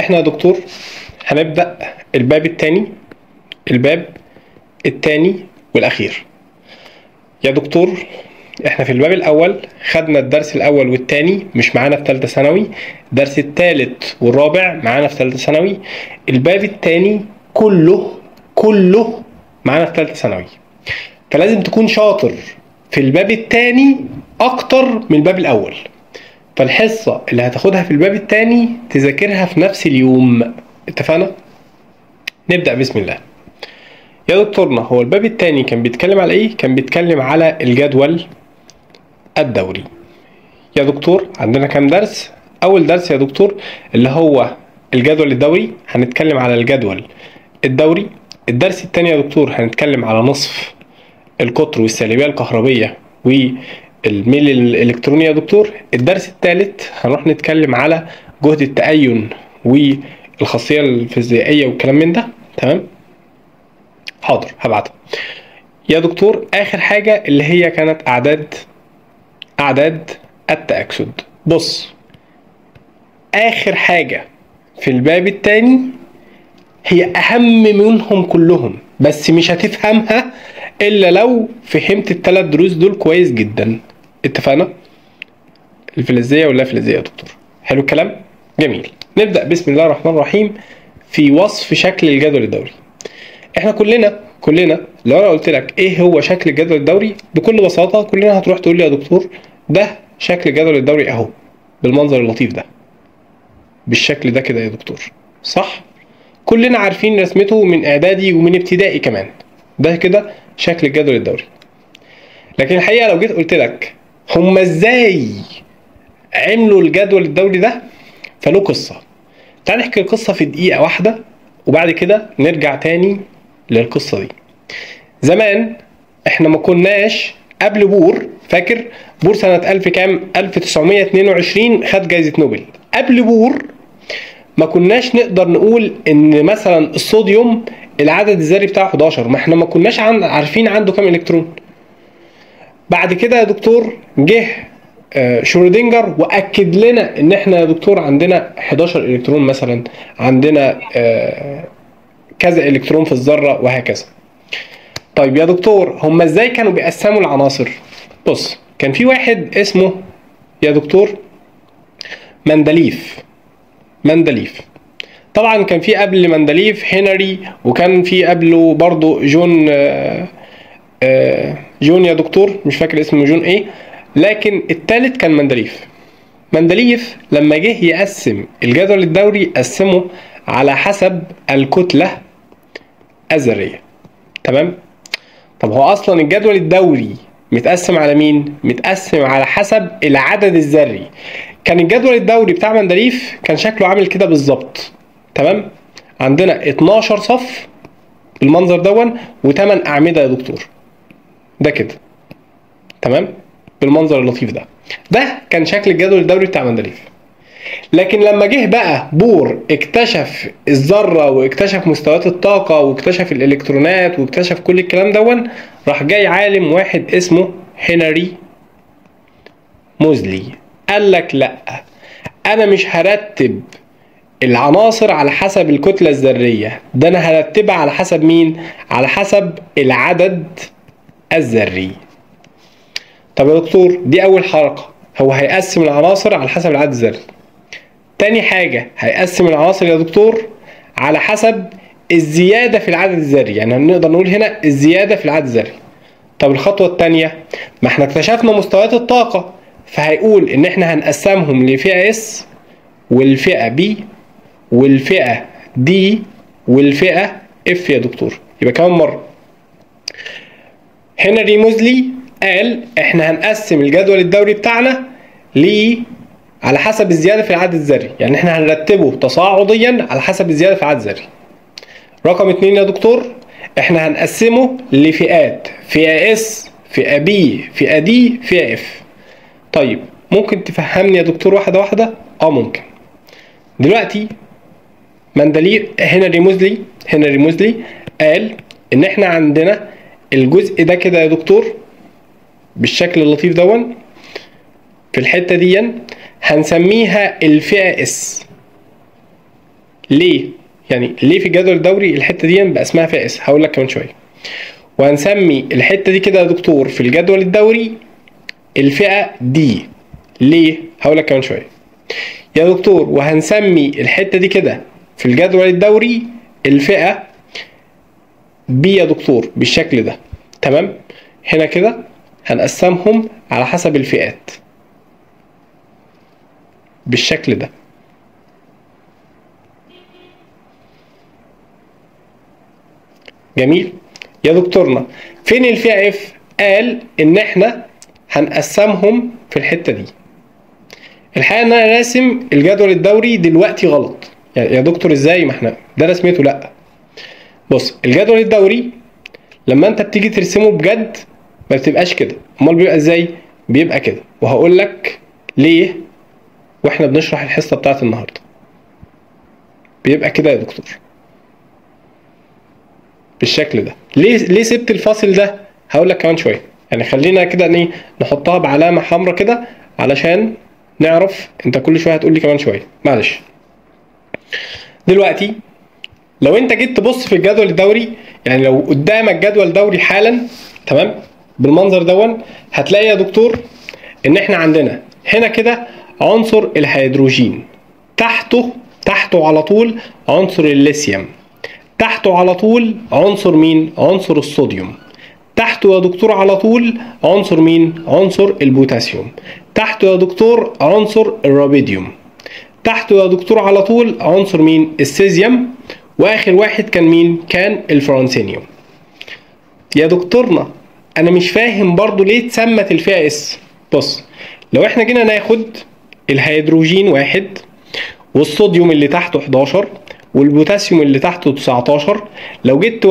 احنا يا دكتور هنبدأ الباب التاني والأخير. يا دكتور احنا في الباب الأول خدنا الدرس الأول والتاني مش معانا في تالتة ثانوي، الدرس التالت والرابع معانا في تالتة ثانوي، الباب التاني كله معانا في تالتة ثانوي. فلازم تكون شاطر في الباب التاني أكتر من الباب الأول. فالحصة اللي هتاخدها في الباب التاني تذاكرها في نفس اليوم. اتفقنا؟ نبدأ بسم الله. يا دكتورنا هو الباب التاني كان بيتكلم على ايه؟ كان بيتكلم على الجدول الدوري. يا دكتور عندنا كام درس؟ أول درس يا دكتور اللي هو الجدول الدوري، هنتكلم على الجدول الدوري. الدرس التاني يا دكتور هنتكلم على نصف القطر والسالبية الكهربية والميل الإلكتروني يا دكتور. الدرس الثالث هنروح نتكلم على جهد التأين والخاصية الفيزيائية والكلام من ده. تمام؟ حاضر هبعتها. يا دكتور آخر حاجة اللي هي كانت أعداد التأكسد. بص، آخر حاجة في الباب الثاني هي أهم منهم كلهم، بس مش هتفهمها إلا لو فهمت الثلاث دروس دول كويس جدا. اتفقنا؟ الفلزية ولا فلزية يا دكتور؟ حلو الكلام؟ جميل. نبدأ بسم الله الرحمن الرحيم في وصف شكل الجدول الدوري. احنا كلنا لو انا قلت لك ايه هو شكل الجدول الدوري، بكل بساطة كلنا هتروح تقول لي يا دكتور ده شكل الجدول الدوري اهو، بالمنظر اللطيف ده، بالشكل ده كده يا دكتور، صح؟ كلنا عارفين رسمته من اعدادي ومن ابتدائي كمان. ده كده شكل الجدول الدوري. لكن الحقيقة لو جيت قلت لك هما ازاي عملوا الجدول الدوري ده، فله قصة. تعال نحكي القصة في دقيقة واحدة وبعد كده نرجع تاني للقصة دي. زمان احنا ما كناش قبل بور، فاكر بور سنة 1000 كام؟ 1922 خد جايزة نوبل. قبل بور ما كناش نقدر نقول ان مثلا الصوديوم العدد الذري بتاعه 11، ما احنا ما كناش عارفين عنده كام الكترون. بعد كده يا دكتور جه شرودنجر واكد لنا ان احنا يا دكتور عندنا 11 الكترون مثلا، عندنا كذا الكترون في الذره وهكذا. طيب يا دكتور هم ازاي كانوا بيقسموا العناصر؟ بص، كان في واحد اسمه يا دكتور مندليف. طبعا كان في قبل مندليف هنري، وكان في قبله برضو جون يا دكتور مش فاكر اسمه جون ايه، لكن التالت كان مندليف لما جه يقسم الجدول الدوري قسمه على حسب الكتلة الذرية. تمام؟ طب هو اصلا الجدول الدوري متقسم على مين؟ متقسم على حسب العدد الذري. كان الجدول الدوري بتاع مندليف كان شكله عامل كده بالظبط. تمام؟ عندنا 12 صف بالمنظر دون و8 أعمدة يا دكتور. ده كده. تمام؟ بالمنظر اللطيف ده. ده كان شكل الجدول الدوري بتاع مندليف. لكن لما جه بقى بور اكتشف الذرة واكتشف مستويات الطاقة واكتشف الالكترونات واكتشف كل الكلام دون، راح جاي عالم واحد اسمه هنري موزلي قال لك لا، انا مش هرتب العناصر على حسب الكتلة الذرية، ده انا هرتبها على حسب مين؟ على حسب العدد الذري. طب يا دكتور دي اول حركة، هو هيقسم العناصر على حسب العدد الذري. تاني حاجة هيقسم العناصر يا دكتور على حسب الزيادة في العدد الذري، يعني نقدر نقول هنا الزيادة في العدد الذري. طب الخطوة التانية، ما احنا اكتشفنا مستويات الطاقة، فهيقول ان احنا هنقسمهم لفئة S والفئة B والفئة D والفئة F يا دكتور. يبقى كمان مرة هنري موزلي قال احنا هنقسم الجدول الدوري بتاعنا على حسب الزيادة في العدد الذري، يعني احنا هنرتبه تصاعديا على حسب الزيادة في العدد الذري. رقم 2 يا دكتور احنا هنقسمه لفئات، فئة S، فئة B، فئة D، فئة F. طيب ممكن تفهمني يا دكتور واحدة واحدة؟ ممكن. دلوقتي هنري موزلي قال ان احنا عندنا الجزء ده كده يا دكتور بالشكل اللطيف دون، في الحتة دي هنسميها الفئة S. ليه؟ يعني ليه في الجدول الدوري الحته دي بقى اسمها فئه اس؟ هقول لك كمان شويه. وهنسمي الحته دي كده يا دكتور في الجدول الدوري الفئه دي. ليه؟ هقول لك كمان شويه يا دكتور. وهنسمي الحته دي كده في الجدول الدوري الفئه بي يا دكتور بالشكل ده. تمام؟ هنا كده هنقسمهم على حسب الفئات بالشكل ده. جميل يا دكتورنا. فين الفئه اف؟ قال ان احنا هنقسمهم في الحته دي. الحقيقه ان انا راسم الجدول الدوري دلوقتي غلط. يعني يا دكتور ازاي؟ ما احنا ده رسمته. لا بص، الجدول الدوري لما انت بتيجي ترسمه بجد ما بتبقاش كده. امال بيبقى ازاي؟ بيبقى كده، وهقول لك ليه واحنا بنشرح الحصه بتاعت النهارده. بيبقى كده يا دكتور بالشكل ده. ليه سبت الفاصل ده؟ هقول لك كمان شويه. يعني خلينا كده ايه، نحطها بعلامه حمراء كده علشان نعرف. انت كل شويه هتقول لي كمان شويه، معلش. دلوقتي لو انت جيت تبص في الجدول الدوري، يعني لو قدامك جدول دوري حالا تمام بالمنظر دون، هتلاقي يا دكتور ان احنا عندنا هنا كده عنصر الهيدروجين، تحته على طول عنصر الليثيوم، تحته على طول عنصر مين؟ عنصر الصوديوم. تحته يا دكتور على طول عنصر مين؟ عنصر البوتاسيوم. تحته يا دكتور عنصر الرابيديوم. تحته يا دكتور على طول عنصر مين؟ السيزيوم. واخر واحد كان مين؟ كان الفرانسينيوم. يا دكتورنا انا مش فاهم برضو ليه اتسمت الفئه اس. بص، لو احنا جينا ناخد الهيدروجين 1 والصوديوم اللي تحته 11 والبوتاسيوم اللي تحته 19، لو جيت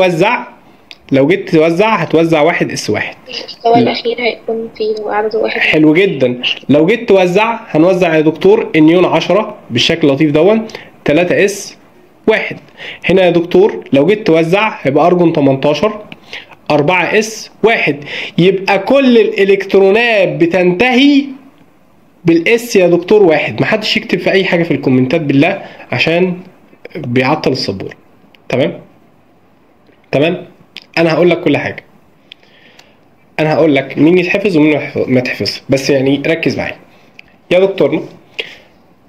توزع هتوزع 1 اس 1. المستوى الأخير هيكون فيه عدد واحد. حلو جدا. لو جيت توزع هنوزع يا دكتور النيون 10 بالشكل اللطيف دون 3 اس 1. هنا يا دكتور لو جيت توزع هيبقى ارجون 18 4 اس 1. يبقى كل الالكترونات بتنتهي بالاس يا دكتور 1. محدش يكتب في اي حاجه في الكومنتات بالله عشان بيعطل السبوره. تمام؟ انا هقول لك كل حاجه. انا هقول لك مين يتحفظ ومين ما يتحفظ، بس يعني ركز معايا يا دكتورنا.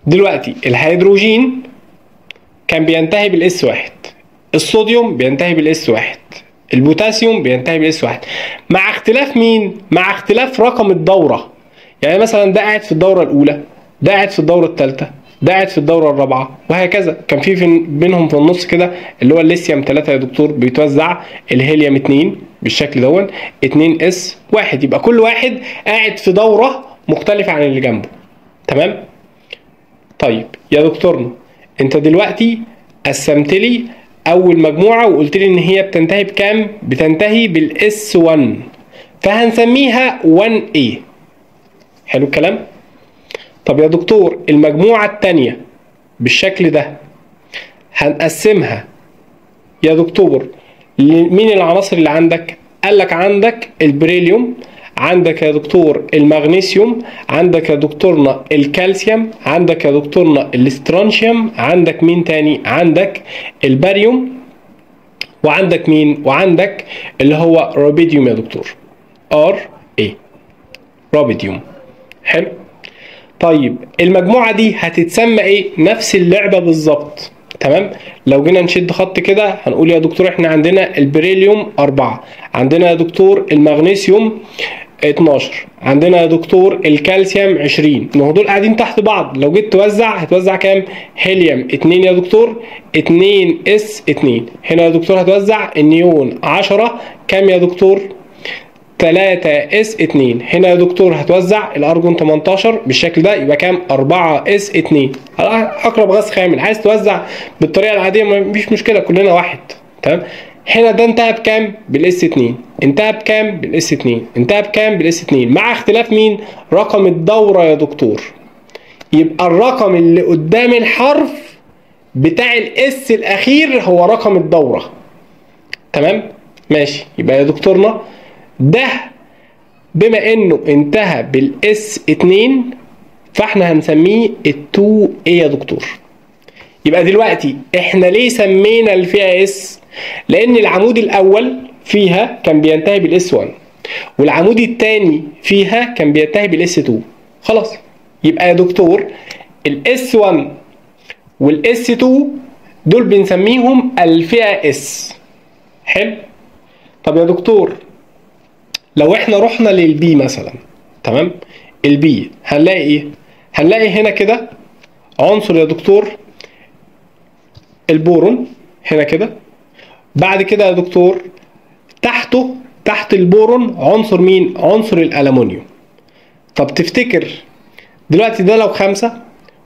دلوقتي الهيدروجين كان بينتهي بالاس 1، الصوديوم بينتهي بالاس 1، البوتاسيوم بينتهي بالاس 1، مع اختلاف مين؟ مع اختلاف رقم الدوره. يعني مثلا ده قاعد في الدوره الاولى، ده قاعد في الدوره الثالثه، ده قاعد في الدوره الرابعه، وهكذا. كان في بينهم في النص كده اللي هو الليثيوم 3 يا دكتور بيتوزع الهيليوم 2 بالشكل دون 2 اس 1. يبقى كل واحد قاعد في دوره مختلفه عن اللي جنبه. تمام؟ طيب يا دكتورنا انت دلوقتي قسمت لي اول مجموعه وقلت لي ان هي بتنتهي بكام؟ بتنتهي بالاس 1، فهنسميها 1A. حلو الكلام؟ طب يا دكتور المجموعه الثانيه بالشكل ده هنقسمها يا دكتور مين العناصر اللي عندك؟ قال لك عندك البريليوم، عندك يا دكتور المغنيسيوم، عندك يا دكتورنا الكالسيوم، عندك يا دكتورنا الاسترونشيوم، عندك مين تاني؟ عندك الباريوم، وعندك مين؟ وعندك اللي هو رابيديوم يا دكتور، RA رابيديوم. حلو. طيب المجموعة دي هتتسمى ايه؟ نفس اللعبة بالظبط. تمام؟ لو جينا نشد خط كده هنقول يا دكتور احنا عندنا البريليوم 4، عندنا يا دكتور المغنيسيوم 12، عندنا يا دكتور الكالسيوم 20. ما هو دول قاعدين تحت بعض. لو جيت توزع هتوزع كام؟ هيليوم 2 يا دكتور 2 اس 2. هنا يا دكتور هتوزع النيون 10 كام يا دكتور؟ 3 اس 2. هنا يا دكتور هتوزع الارجون 18 بالشكل ده، يبقى كام؟ 4 اس 2. اقرب غاز خامل. عايز توزع بالطريقه العاديه مفيش مشكله، كلنا واحد. تمام؟ هنا ده انتهى بكام؟ بالاس 2. انتهى بكام؟ بالاس 2. انتهى بكام؟ بالاس 2، مع اختلاف مين؟ رقم الدوره يا دكتور. يبقى الرقم اللي قدام الحرف بتاع الاس الاخير هو رقم الدوره. تمام؟ ماشي. يبقى يا دكتورنا ده بما انه انتهى بالاس 2 فاحنا هنسميه ال2A يا دكتور. يبقى دلوقتي احنا ليه سمينا الفئه اس؟ لان العمود الاول فيها كان بينتهي بالاس 1 والعمود الثاني فيها كان بينتهي بالاس 2. خلاص، يبقى يا دكتور الاس 1 والاس 2 دول بنسميهم الفئه اس. حلو. طب يا دكتور لو احنا رحنا للبي مثلا، تمام، البي هنلاقي ايه؟ هنلاقي هنا كده عنصر يا دكتور البورون هنا كده، بعد كده يا دكتور تحته تحت البورون عنصر مين؟ عنصر الألمنيوم. طب تفتكر دلوقتي ده لو 5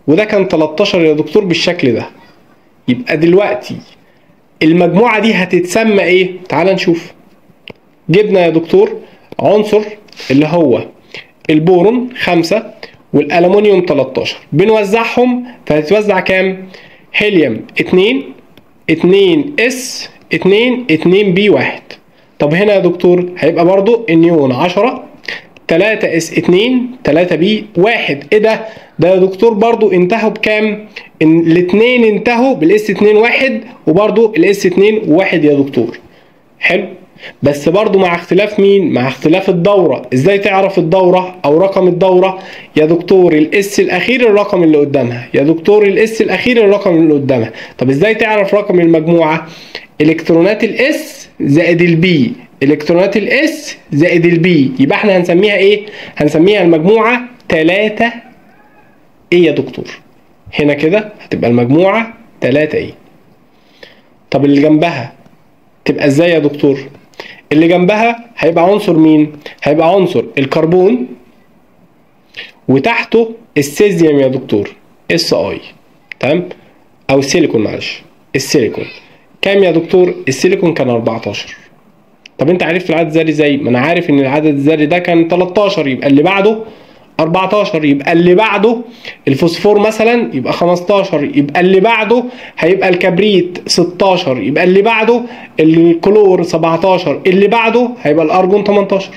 وده كان 13 يا دكتور بالشكل ده، يبقى دلوقتي المجموعة دي هتتسمى ايه؟ تعال نشوف. جبنا يا دكتور عنصر اللي هو البورون 5 والألمنيوم 13، بنوزعهم فهتتوزع كام؟ هيليوم 2 2 اس 2 2 بي 1. طب هنا يا دكتور هيبقى برضو النيون 10 3 اس 2 3 بي 1. ايه ده؟ ده يا دكتور برضو انتهوا بكام؟ الاثنين انتهوا بالاس 2 1 وبرضو الاس 2 1 يا دكتور. حلو، بس برضو مع اختلاف مين؟ مع اختلاف الدورة. ازاي تعرف الدورة او رقم الدورة؟ يا دكتور الاس الاخير الرقم اللي قدامها، يا دكتور الاس الاخير الرقم اللي قدامها. طب ازاي تعرف رقم المجموعة؟ الكترونات الاس زائد البي، الكترونات الاس زائد البي، يبقى احنا هنسميها ايه؟ هنسميها المجموعة 3 ايه يا دكتور؟ هنا كده هتبقى المجموعة 3 ايه. طب اللي جنبها تبقى ازاي يا دكتور؟ اللي جنبها هيبقى عنصر مين؟ هيبقى عنصر الكربون وتحته السيزيوم يا دكتور اس اي، تمام؟ او السيليكون، معلش السيليكون. كام يا دكتور؟ السيليكون كان 14. طب انت عرفت العدد الذري ازاي؟ ما انا عارف ان العدد الذري ده كان 13، يبقى اللي بعده 14، يبقى اللي بعده الفوسفور مثلا يبقى 15، يبقى اللي بعده هيبقى الكبريت 16، يبقى اللي بعده الكلور 17، اللي بعده هيبقى الارجون 18.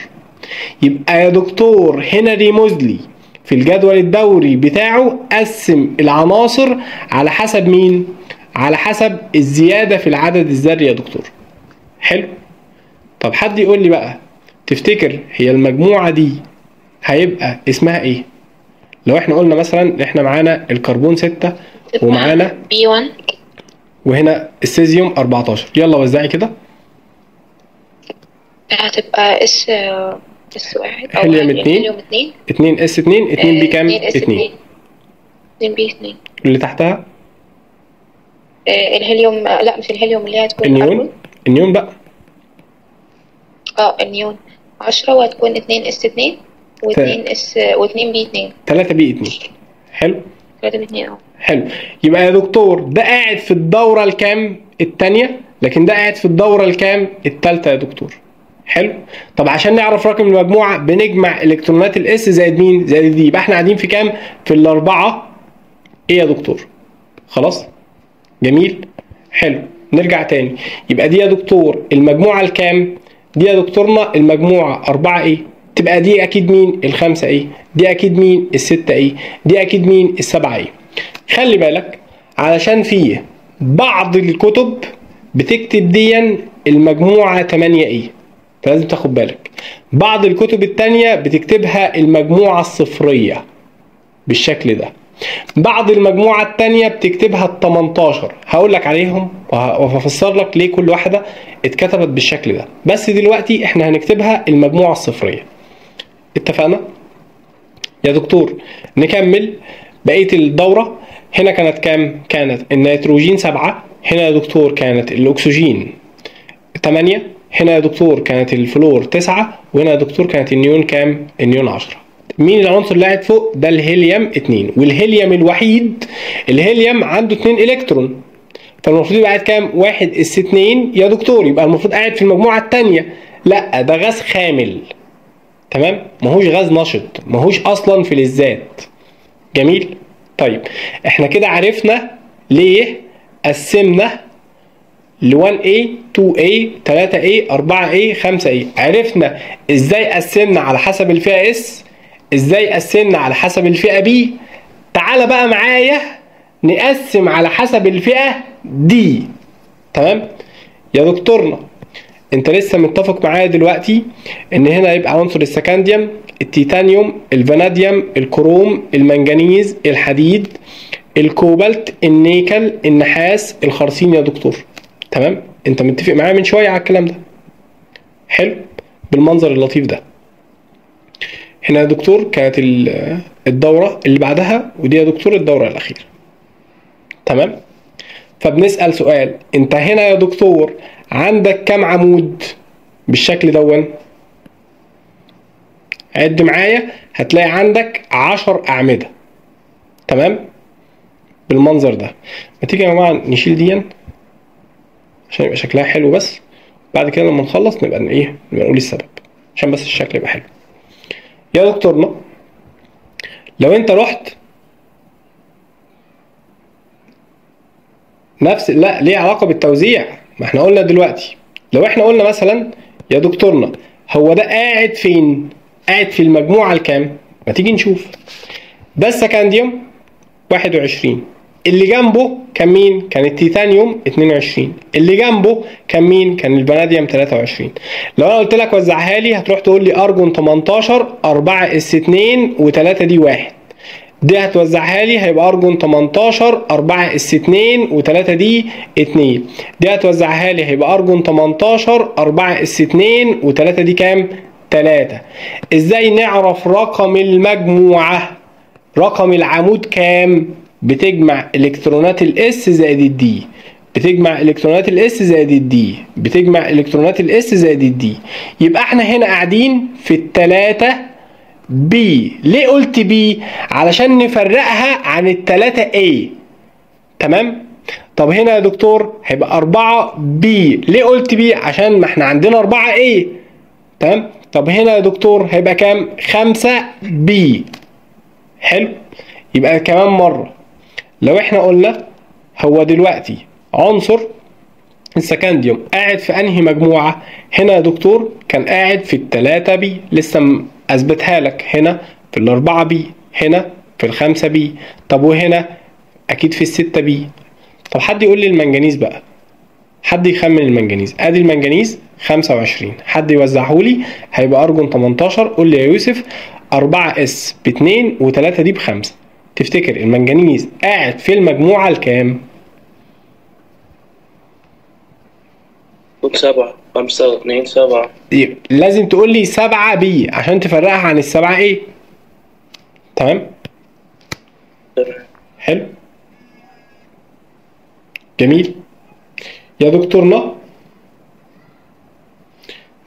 يبقى يا دكتور هنا ريموز لي في الجدول الدوري بتاعه قسم العناصر على حسب مين؟ على حسب الزيادة في العدد الذري يا دكتور. حلو. طب حد يقول لي بقى، تفتكر هي المجموعة دي هيبقى اسمها ايه؟ لو احنا قلنا مثلا احنا معانا الكربون 6 ومعانا بي 1 وهنا السيزيوم 14، يلا وزعي كده. هتبقى اس 1 او هيليوم 2 2 اس 2 2 بي كام؟ 2 2 بي 2. اللي تحتها الهيليوم، لا مش الهيليوم، اللي هي هتكون النيون. النيون بقى النيون 10 وهتكون 2 اس 2 و2 اس و2 بي 2 3 بي 2. حلو، 3 بي 2 حلو. يبقى يا دكتور ده قاعد في الدورة الكام؟ الثانية، لكن ده قاعد في الدورة الكام؟ الثالثة يا دكتور. حلو. طب عشان نعرف رقم المجموعة بنجمع الكترونات الاس زائد مين؟ زائد دي، يبقى احنا قاعدين في كام؟ في الأربعة ايه يا دكتور؟ خلاص؟ جميل؟ حلو. نرجع تاني، يبقى دي يا دكتور المجموعة الكام؟ دي يا دكتورنا المجموعة 4 ايه؟ تبقى دي اكيد مين؟ ال5 ايه؟ دي اكيد مين؟ ال6 ايه؟ دي اكيد مين؟ ال7 ايه؟ خلي بالك علشان فيه بعض الكتب بتكتب ديا المجموعة 8 ايه، فلازم تاخد بالك. بعض الكتب التانية بتكتبها المجموعة الصفرية بالشكل ده. بعض المجموعة التانية بتكتبها ال18. هقول لك عليهم وهفسر لك ليه كل واحدة اتكتبت بالشكل ده، بس دلوقتي احنا هنكتبها المجموعة الصفرية. اتفقنا؟ يا دكتور نكمل بقية الدورة. هنا كانت كام؟ كانت النيتروجين 7، هنا يا دكتور كانت الأكسجين 8، هنا يا دكتور كانت الفلور 9، وهنا يا دكتور كانت النيون كام؟ النيون 10. مين العنصر اللي قاعد فوق؟ ده الهيليوم 2، والهيليوم الوحيد الهيليوم عنده 2 الكترون، فالمفروض يبقى قاعد كام؟ 1 اس 2 يا دكتور، يبقى المفروض قاعد في المجموعة الثانية. لا ده غاز خامل، تمام؟ ماهوش غاز نشط، ماهوش اصلا فلزات. جميل؟ طيب احنا كده عرفنا ليه قسمنا ل 1A 2A 3A 4A 5A. عرفنا ازاي قسمنا على حسب الفئة S، ازاي قسمنا على حسب الفئة B. تعال بقى معايا نقسم على حسب الفئة دي. تمام يا دكتورنا، انت لسه متفق معايا دلوقتي ان هنا يبقى عنصر السكنديوم، التيتانيوم، الفاناديوم، الكروم، المنجنيز، الحديد، الكوبالت، النيكل، النحاس، الخرسين يا دكتور. تمام، انت متفق معايا من شويه على الكلام ده. حلو، بالمنظر اللطيف ده. هنا يا دكتور كانت الدوره اللي بعدها، ودي يا دكتور الدوره الاخيره. تمام، فبنسال سؤال، انت هنا يا دكتور عندك كام عمود بالشكل دون؟ عد معايا، هتلاقي عندك 10 اعمده. تمام، بالمنظر ده. ما تيجي يا جماعه نشيل دي عشان يبقى شكلها حلو، بس بعد كده لما نخلص نبقى نبقى نقول السبب، عشان بس الشكل يبقى حلو. يا دكتورنا، لو انت رحت نفس، لا ليه علاقه بالتوزيع، ما احنا قلنا دلوقتي لو احنا قلنا مثلا يا دكتورنا هو ده قاعد فين؟ قاعد في المجموعه الكام؟ ما تيجي نشوف. ده السكنديوم 21، اللي جنبه كان مين؟ كان التيتانيوم 22، اللي جنبه كان مين؟ كان الفاناديوم 23. لو انا قلت لك وزعها لي هتروح تقول لي ارجون 18 4 اس 2 و3 دي 1. دي هتوزعها لي هيبقى ارجون 18 4 اس 2 و3 دي 2. دي هتوزعها لي هيبقى ارجون 18 4 اس 2 و3 دي كام؟ 3. ازاي نعرف رقم المجموعه؟ رقم العمود كام؟ بتجمع الكترونات الاس زائد الدي، بتجمع الكترونات الاس زائد الدي، بتجمع الكترونات الاس زائد الدي. يبقى احنا هنا قاعدين في التلاتة بي. ليه قلت بي؟ علشان نفرقها عن التلاتة اي. تمام، طب هنا يا دكتور هيبقى 4 بي. ليه قلت بي؟ عشان ما احنا عندنا 4 اي. تمام، طب هنا يا دكتور هيبقى كام؟ 5 بي. حلو، يبقى كمان مرة لو احنا قلنا هو دلوقتي عنصر السكنديوم قاعد في انهي مجموعة؟ هنا يا دكتور كان قاعد في التلاتة بي، لسه اثبتها لك. هنا في الاربعة بي، هنا في الخمسة بي، طب وهنا اكيد في الستة بي. طب حد يقول لي المنجنيز بقى، حد يخمن المنجنيز. ادي المنجنيز 25، حد يوزعهولي هيبقى ارجون 18. قول لي يا يوسف 4 اس ب2 و3 دي ب5. تفتكر المنجنيز قاعد في المجموعة الكام؟ 7 5 2 7. لازم تقول لي 7 بي عشان تفرقها عن السبعة ايه. تمام، حلو، جميل يا دكتورنا.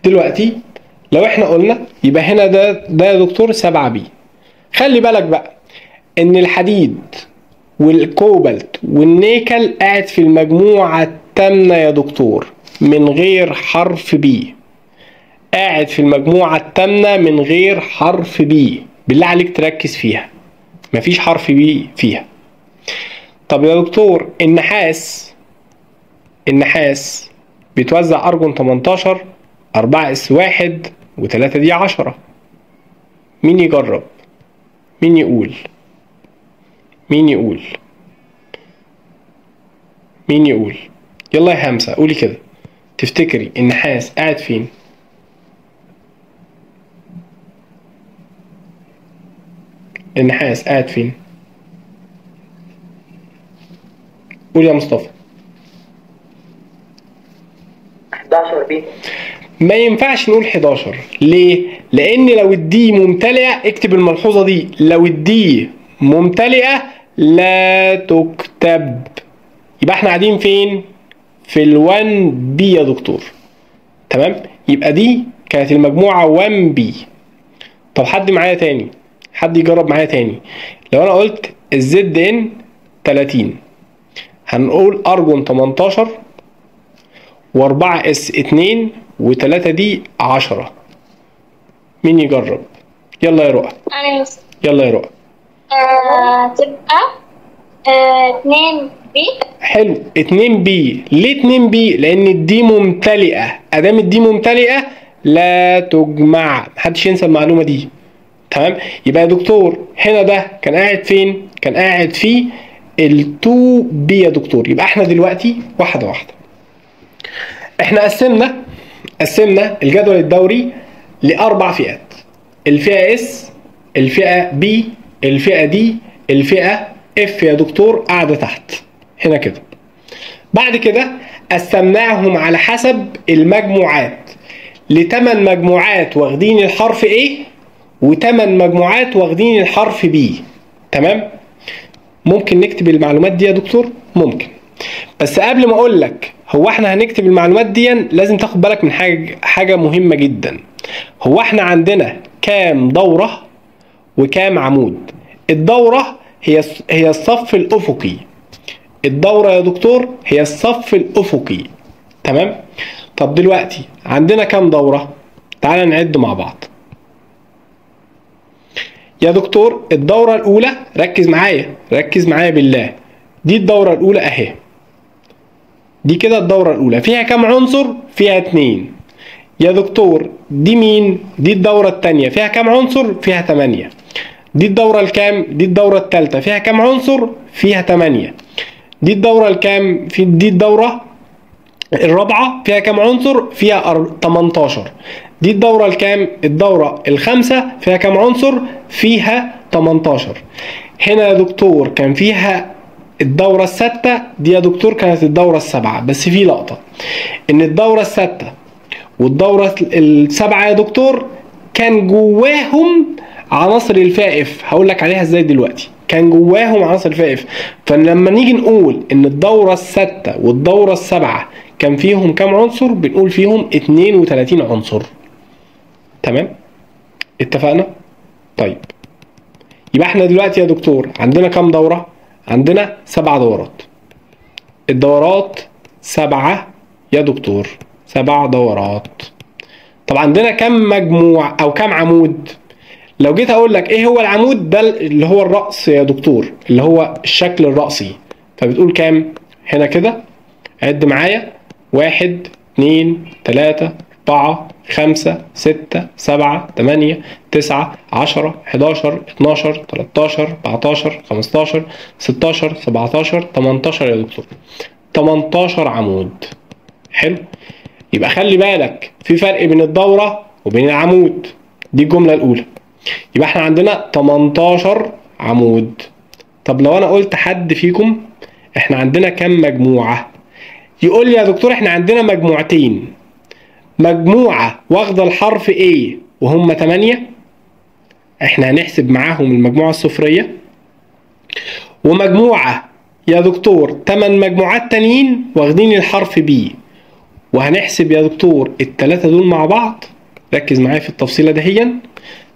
دلوقتي لو احنا قلنا يبقى هنا ده يا دكتور 7 بي. خلي بالك بقى ان الحديد والكوبالت والنيكل قاعد في المجموعة التامنة يا دكتور من غير حرف بي. قاعد في المجموعة التامنة من غير حرف بي. بالله عليك تركز فيها، مفيش حرف بي فيها. طب يا دكتور النحاس بيتوزع ارجون 18 4 اس 1 و3 دي 10. مين يجرب؟ مين يقول؟ مين يقول؟ مين يقول؟ يلا يا همسة قولي كده، تفتكري النحاس قاعد فين؟ النحاس قاعد فين؟ قول يا مصطفى. 11 بي. ما ينفعش نقول 11. ليه؟ لأن لو الدي ممتلئة، اكتب الملحوظة دي، لو الدي ممتلئة لا تكتب. يبقى احنا قاعدين فين؟ في ال1 بي يا دكتور. تمام؟ يبقى دي كانت المجموعة 1 بي. طب حد معايا تاني؟ حد يجرب معايا تاني. لو انا قلت الزد ان 30 هنقول ارجون 18 و4 اس 2 و3 دي 10. مين يجرب؟ يلا يا رؤى. يلا يا رؤى. تبقى 2 بي. حلو، 2 بي. ليه 2 بي؟ لان الدي ممتلئه. ادام الدي ممتلئه لا تجمع. محدش ينسى المعلومه دي. تمام، يبقى يا دكتور هنا ده كان قاعد فين؟ كان قاعد في ال2 بي يا دكتور. يبقى احنا دلوقتي واحده واحده. احنا قسمنا الجدول الدوري لاربع فئات: الفئه اس، الفئه بي، الفئه دي، الفئه اف يا دكتور قاعده تحت هنا كده. بعد كده قسمناهم على حسب المجموعات ل8 مجموعات واخدين الحرف A و8 مجموعات واخدين الحرف B. تمام؟ ممكن نكتب المعلومات دي يا دكتور؟ ممكن. بس قبل ما اقول لك هو احنا هنكتب المعلومات دي لازم تاخد بالك من حاجه مهمه جدا. هو احنا عندنا كام دوره وكام عمود؟ الدوره هي الصف الافقي. الدوره يا دكتور هي الصف الافقي. تمام؟ طب دلوقتي عندنا كام دوره؟ تعال نعد مع بعض يا دكتور. الدوره الاولى، ركز معايا بالله، دي الدوره الاولى اهي. دي كده الدورة الأولى، فيها كام عنصر؟ فيها 2 يا دكتور. دي مين؟ دي الدورة الثانية، فيها كام عنصر؟ فيها 8. دي الدورة الكام؟ دي الدورة الثالثة، فيها كام عنصر؟ فيها 8. دي الدورة الكام؟ دي الدورة الرابعة، فيها كام عنصر؟ فيها 18. دي الدورة الكام؟ الدورة الخامسة، فيها كام عنصر؟ فيها 18. هنا يا دكتور كان فيها الدورة السادسة، دي يا دكتور كانت الدورة السابعة. بس في لقطة ان الدورة السادسة والدورة السابعة يا دكتور كان جواهم عناصر الفئة اف. هقول لك عليها ازاي دلوقتي. كان جواهم عناصر الفئة اف. فلما نيجي نقول ان الدورة السادسة والدورة السابعة كان فيهم كام عنصر؟ بنقول فيهم 32 عنصر. تمام؟ اتفقنا؟ طيب يبقى احنا دلوقتي يا دكتور عندنا كام دورة؟ عندنا 7 دورات. الدورات 7 يا دكتور، 7 دورات. طب عندنا كم مجموع او كم عمود؟ لو جيت اقول لك ايه هو العمود ده، اللي هو الرأس يا دكتور، اللي هو الشكل الرأسي، فبتقول كام؟ هنا كده عد معايا: 1 2 3 4 5 6 7 8 9 10 11 12 13 14 15 16 17 18 يا دكتور. 18 عمود. حلو؟ يبقى خلي بالك في فرق بين الدورة وبين العمود. دي الجملة الأولى. يبقى احنا عندنا 18 عمود. طب لو أنا قلت حد فيكم احنا عندنا كام مجموعة؟ يقول لي يا دكتور احنا عندنا مجموعتين. مجموعة واخدة الحرف A وهم 8، احنا هنحسب معاهم المجموعة الصفرية. ومجموعة يا دكتور 8 مجموعات تانيين واخدين الحرف B، وهنحسب يا دكتور التلاتة دول مع بعض. ركز معايا في التفصيلة دهيا.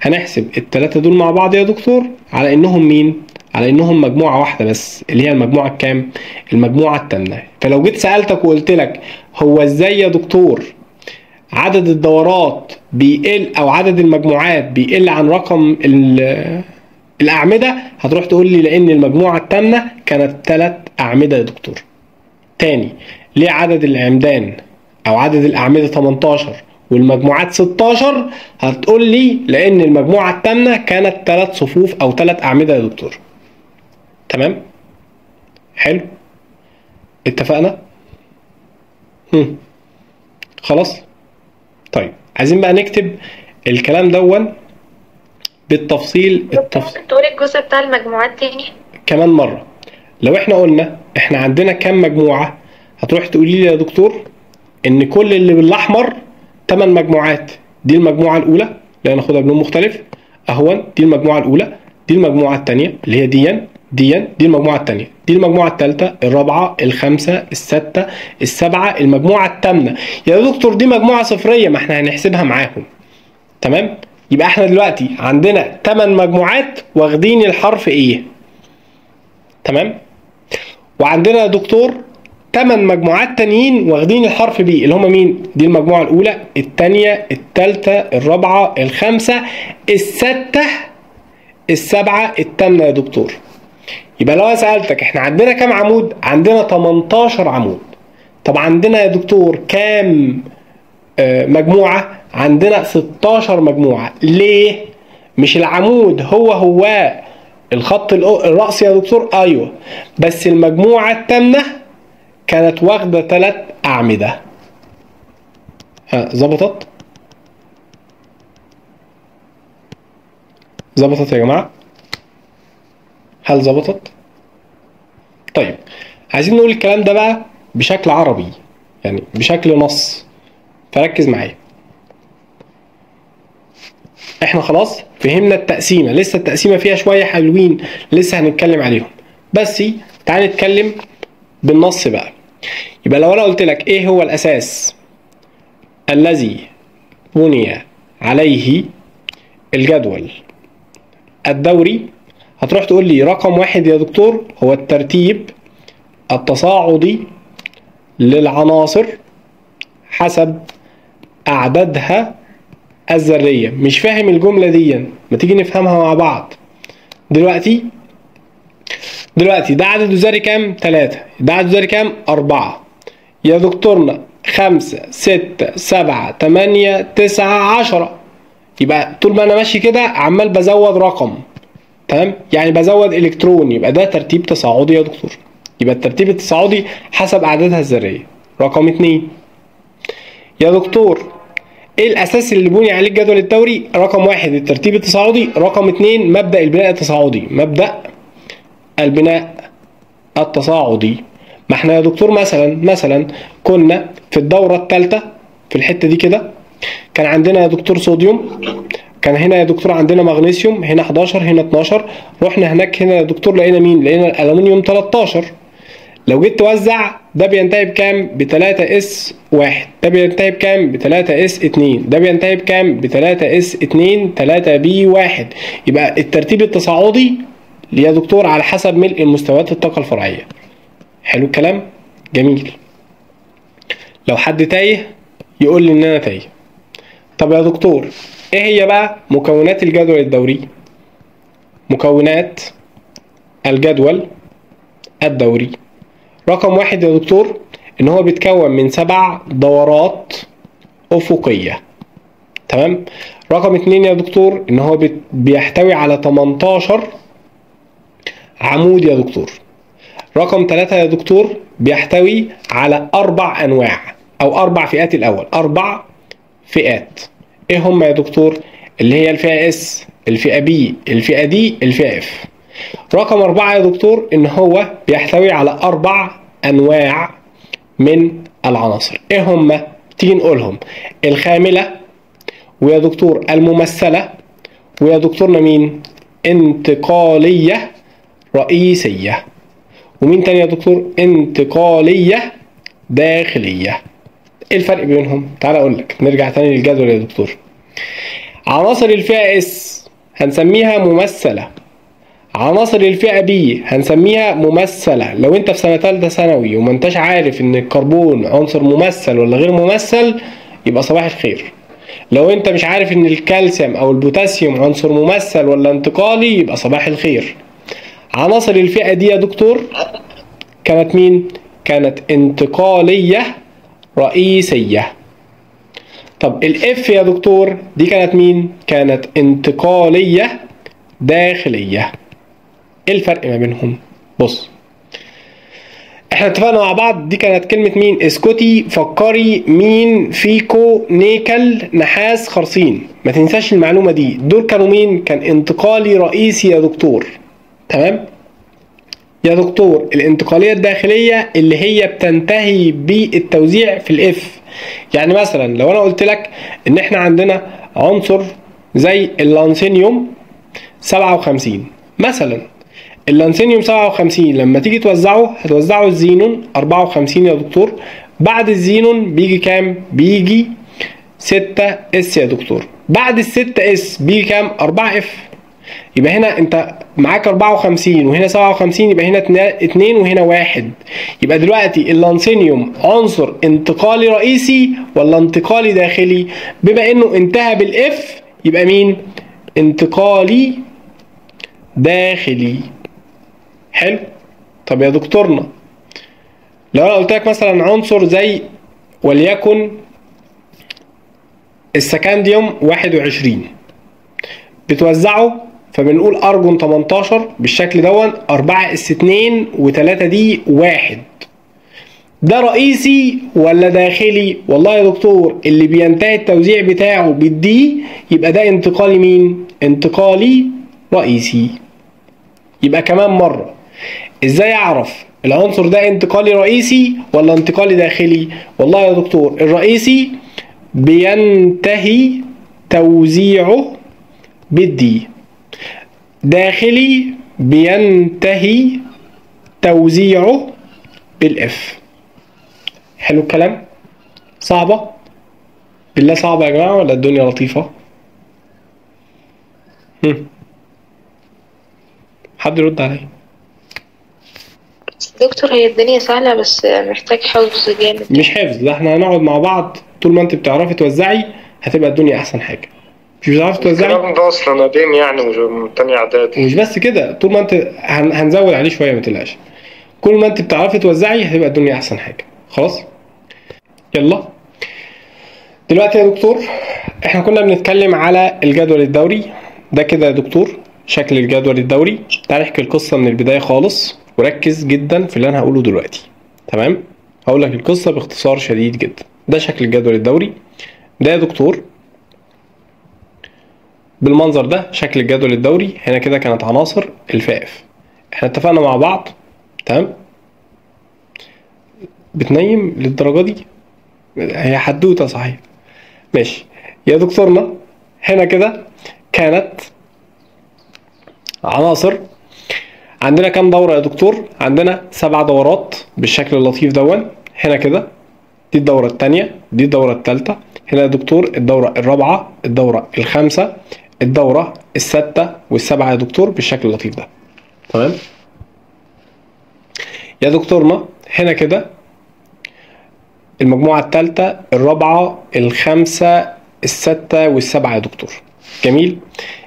هنحسب التلاتة دول مع بعض يا دكتور على انهم مين؟ على انهم مجموعة واحدة بس، اللي هي المجموعة الكام؟ المجموعة التامنة. فلو جيت سألتك وقلت لك هو ازاي يا دكتور عدد الدورات بيقل او عدد المجموعات بيقل عن رقم الاعمدة، هتروح تقول لي لان المجموعة التامنة كانت 3 اعمدة يا دكتور. تاني، ليه عدد العمدان او عدد الاعمدة 18 والمجموعات 16؟ هتقول لي لان المجموعة التامنة كانت 3 صفوف او 3 اعمدة يا دكتور. تمام؟ حلو؟ اتفقنا؟ خلاص؟ طيب عايزين بقى نكتب الكلام دون بالتفصيل. تقول الجزء بتاع المجموعات تاني كمان مرة. لو احنا قلنا احنا عندنا كام مجموعة، هتروح تقولي لي يا دكتور ان كل اللي بالاحمر 8 مجموعات. دي المجموعة الاولى اللي هناخدها بلون مختلف اهون، دي المجموعة الاولى. دي المجموعة الثانية اللي هي دي المجموعة الثانية. دي المجموعة الثالثة، الرابعة، الخامسة، السادسة، السابعة، المجموعة الثامنة. يا دكتور دي مجموعة صفرية، ما احنا هنحسبها معاهم. تمام؟ يبقى احنا دلوقتي عندنا 8 مجموعات واخدين الحرف ايه. تمام؟ وعندنا يا دكتور 8 مجموعات تانيين واخدين الحرف بي، اللي هم مين؟ دي المجموعة الأولى، الثانية، الثالثة، الرابعة، الخامسة، السادسة، السابعة، الثامنة يا دكتور. يبقى لو سألتك احنا عندنا كام عمود؟ عندنا 18 عمود. طب عندنا يا دكتور كام مجموعة؟ عندنا 16 مجموعة. ليه؟ مش العمود هو الخط الرأسي يا دكتور ايوه، بس المجموعة التامنة كانت واخدة 3 أعمدة. ظبطت؟ ظبطت يا جماعة؟ هل ظبطت؟ طيب عايزين نقول الكلام ده بقى بشكل عربي، يعني بشكل نص، فركز معايا. احنا خلاص فهمنا التقسيمة، لسه التقسيمة فيها شوية حلوين لسه هنتكلم عليهم، بس تعال نتكلم بالنص بقى. يبقى لو انا قلت لك ايه هو الاساس الذي بني عليه الجدول الدوري، هتروح تقول لي رقم 1 يا دكتور هو الترتيب التصاعدي للعناصر حسب أعدادها الذرية. مش فاهم الجملة دي، ما تيجي نفهمها مع بعض. دلوقتي ده عدد الذري كام؟ 3. ده عدد الذري كام؟ 4 يا دكتورنا. 5 6 7 8 9 10. يبقى طول ما انا ماشي كده عمال بزود رقم، تمام؟ يعني بزود الكترون، يبقى ده ترتيب تصاعدي يا دكتور. يبقى الترتيب التصاعدي حسب اعدادها الذريه. رقم 2 يا دكتور ايه الاساس اللي بني عليه الجدول الدوري؟ رقم 1 الترتيب التصاعدي، رقم 2 مبدأ البناء التصاعدي. مبدأ البناء التصاعدي. ما احنا يا دكتور مثلا كنا في الدورة الثالثة في الحتة دي كده، كان عندنا يا دكتور صوديوم، كان هنا يا دكتور عندنا مغنيسيوم، هنا 11 هنا 12. رحنا هناك هنا يا دكتور لقينا مين؟ لقينا الألمنيوم 13. لو جيت توزع ده بينتهي بكام؟ ب 3s1. ده بينتهي بكام؟ ب 3s2. ده بينتهي بكام؟ ب 3s2 3b1. يبقى الترتيب التصاعدي يا دكتور على حسب ملء المستويات الطاقة الفرعية. حلو الكلام؟ جميل. لو حد تايه يقول لي ان انا تايه. طب يا دكتور ايه هي بقى مكونات الجدول الدوري؟ مكونات الجدول الدوري رقم 1 يا دكتور ان هو بيتكون من 7 دورات افقية، تمام؟ رقم 2 يا دكتور ان هو بيحتوي على 18 عمود يا دكتور. رقم 3 يا دكتور بيحتوي على 4 انواع او 4 فئات. الاول 4 فئات، ايه هم يا دكتور؟ اللي هي الفئة S، الفئة B، الفئة D، الفئة F. رقم 4 يا دكتور ان هو بيحتوي على 4 انواع من العناصر. ايه هم؟ تيجي نقولهم. الخاملة، ويا دكتور الممثلة، ويا دكتورنا مين؟ انتقالية رئيسية. ومين تاني يا دكتور؟ انتقالية داخلية. ايه الفرق بينهم؟ تعال اقول لك. نرجع تاني للجدول يا دكتور. عناصر الفئة S هنسميها ممثلة. عناصر الفئة B هنسميها ممثلة. لو انت في سنة ثالثة ثانوي وما انتش عارف ان الكربون عنصر ممثل ولا غير ممثل يبقى صباح الخير. لو انت مش عارف ان الكالسيوم او البوتاسيوم عنصر ممثل ولا انتقالي يبقى صباح الخير. عناصر الفئة دي يا دكتور كانت مين؟ كانت انتقالية رئيسية. طب الاف يا دكتور دي كانت مين؟ كانت انتقالية داخلية. ايه الفرق ما بينهم؟ بص احنا اتفقنا مع بعض دي كانت كلمة مين؟ اسكتي فكري مين فيكو نيكل نحاس خرسين. ما تنساش المعلومة دي. دول كانوا مين؟ كان انتقالي رئيسي يا دكتور، تمام؟ يا دكتور الانتقالية الداخلية اللي هي بتنتهي بالتوزيع في الاف. يعني مثلا لو انا قلت لك ان احنا عندنا عنصر زي اللانسينيوم 57 مثلا. اللانسينيوم 57 لما تيجي توزعه هتوزعه الزينون 54 يا دكتور. بعد الزينون بيجي كام؟ بيجي 6 اس يا دكتور. بعد ال 6 اس بيجي كام؟ 4 اف. يبقى هنا انت معاك 54 وهنا 57، يبقى هنا 2 وهنا 1. يبقى دلوقتي اللانسينيوم عنصر انتقالي رئيسي ولا انتقالي داخلي؟ بما انه انتهى بالاف يبقى مين؟ انتقالي داخلي. حلو. طب يا دكتورنا لو انا قلت لك مثلا عنصر زي وليكن السكانديوم 21 بتوزعه فبنقول ارجون 18 بالشكل دون 4 اس 2 و3 دي 1. ده رئيسي ولا داخلي؟ والله يا دكتور اللي بينتهي التوزيع بتاعه بالدي يبقى ده انتقالي مين؟ انتقالي رئيسي. يبقى كمان مرة، ازاي اعرف العنصر ده انتقالي رئيسي ولا انتقالي داخلي؟ والله يا دكتور الرئيسي بينتهي توزيعه بالدي، داخلي بينتهي توزيعه بالاف. حلو الكلام؟ صعبة؟ بالله صعبة يا جماعة ولا الدنيا لطيفة؟ حد يرد عليا. دكتور هي الدنيا سهلة بس محتاج حفظ جامد. مش حفظ، ده احنا هنقعد مع بعض طول ما انت بتعرفي توزعي هتبقى الدنيا احسن حاجة. مش بتعرفي توزعي؟ الكلام ده اصلا قديم يعني من تانية اعدادي. ومش بس كده، طول ما انت هنزود عليه شوية ما تقلقش. كل ما انت بتعرفي توزعي هتبقى الدنيا احسن حاجة. خلاص؟ يلا. دلوقتي يا دكتور احنا كنا بنتكلم على الجدول الدوري ده كده يا دكتور، شكل الجدول الدوري. تعال نحكي القصة من البداية خالص وركز جدا في اللي انا هقوله دلوقتي. تمام؟ هقول لك القصة باختصار شديد جدا. ده شكل الجدول الدوري ده يا دكتور بالمنظر ده. شكل الجدول الدوري هنا كده كانت عناصر الفائف. احنا اتفقنا مع بعض. تمام؟ بتنيم للدرجة دي؟ هي حدوتة صحيح. ماشي يا دكتورنا، هنا كده كانت عناصر. عندنا كام دورة يا دكتور؟ عندنا 7 دورات بالشكل اللطيف دون. هنا كده دي الدورة الثانية، دي الدورة الثالثة. هنا يا دكتور الدورة الرابعة، الدورة الخامسة، الدورة السادسة والسابعة يا دكتور بالشكل اللطيف ده. تمام؟ يا دكتورنا هنا كده المجموعة الثالثة، الرابعة، الخامسة، السادسة والسابعة يا دكتور. جميل.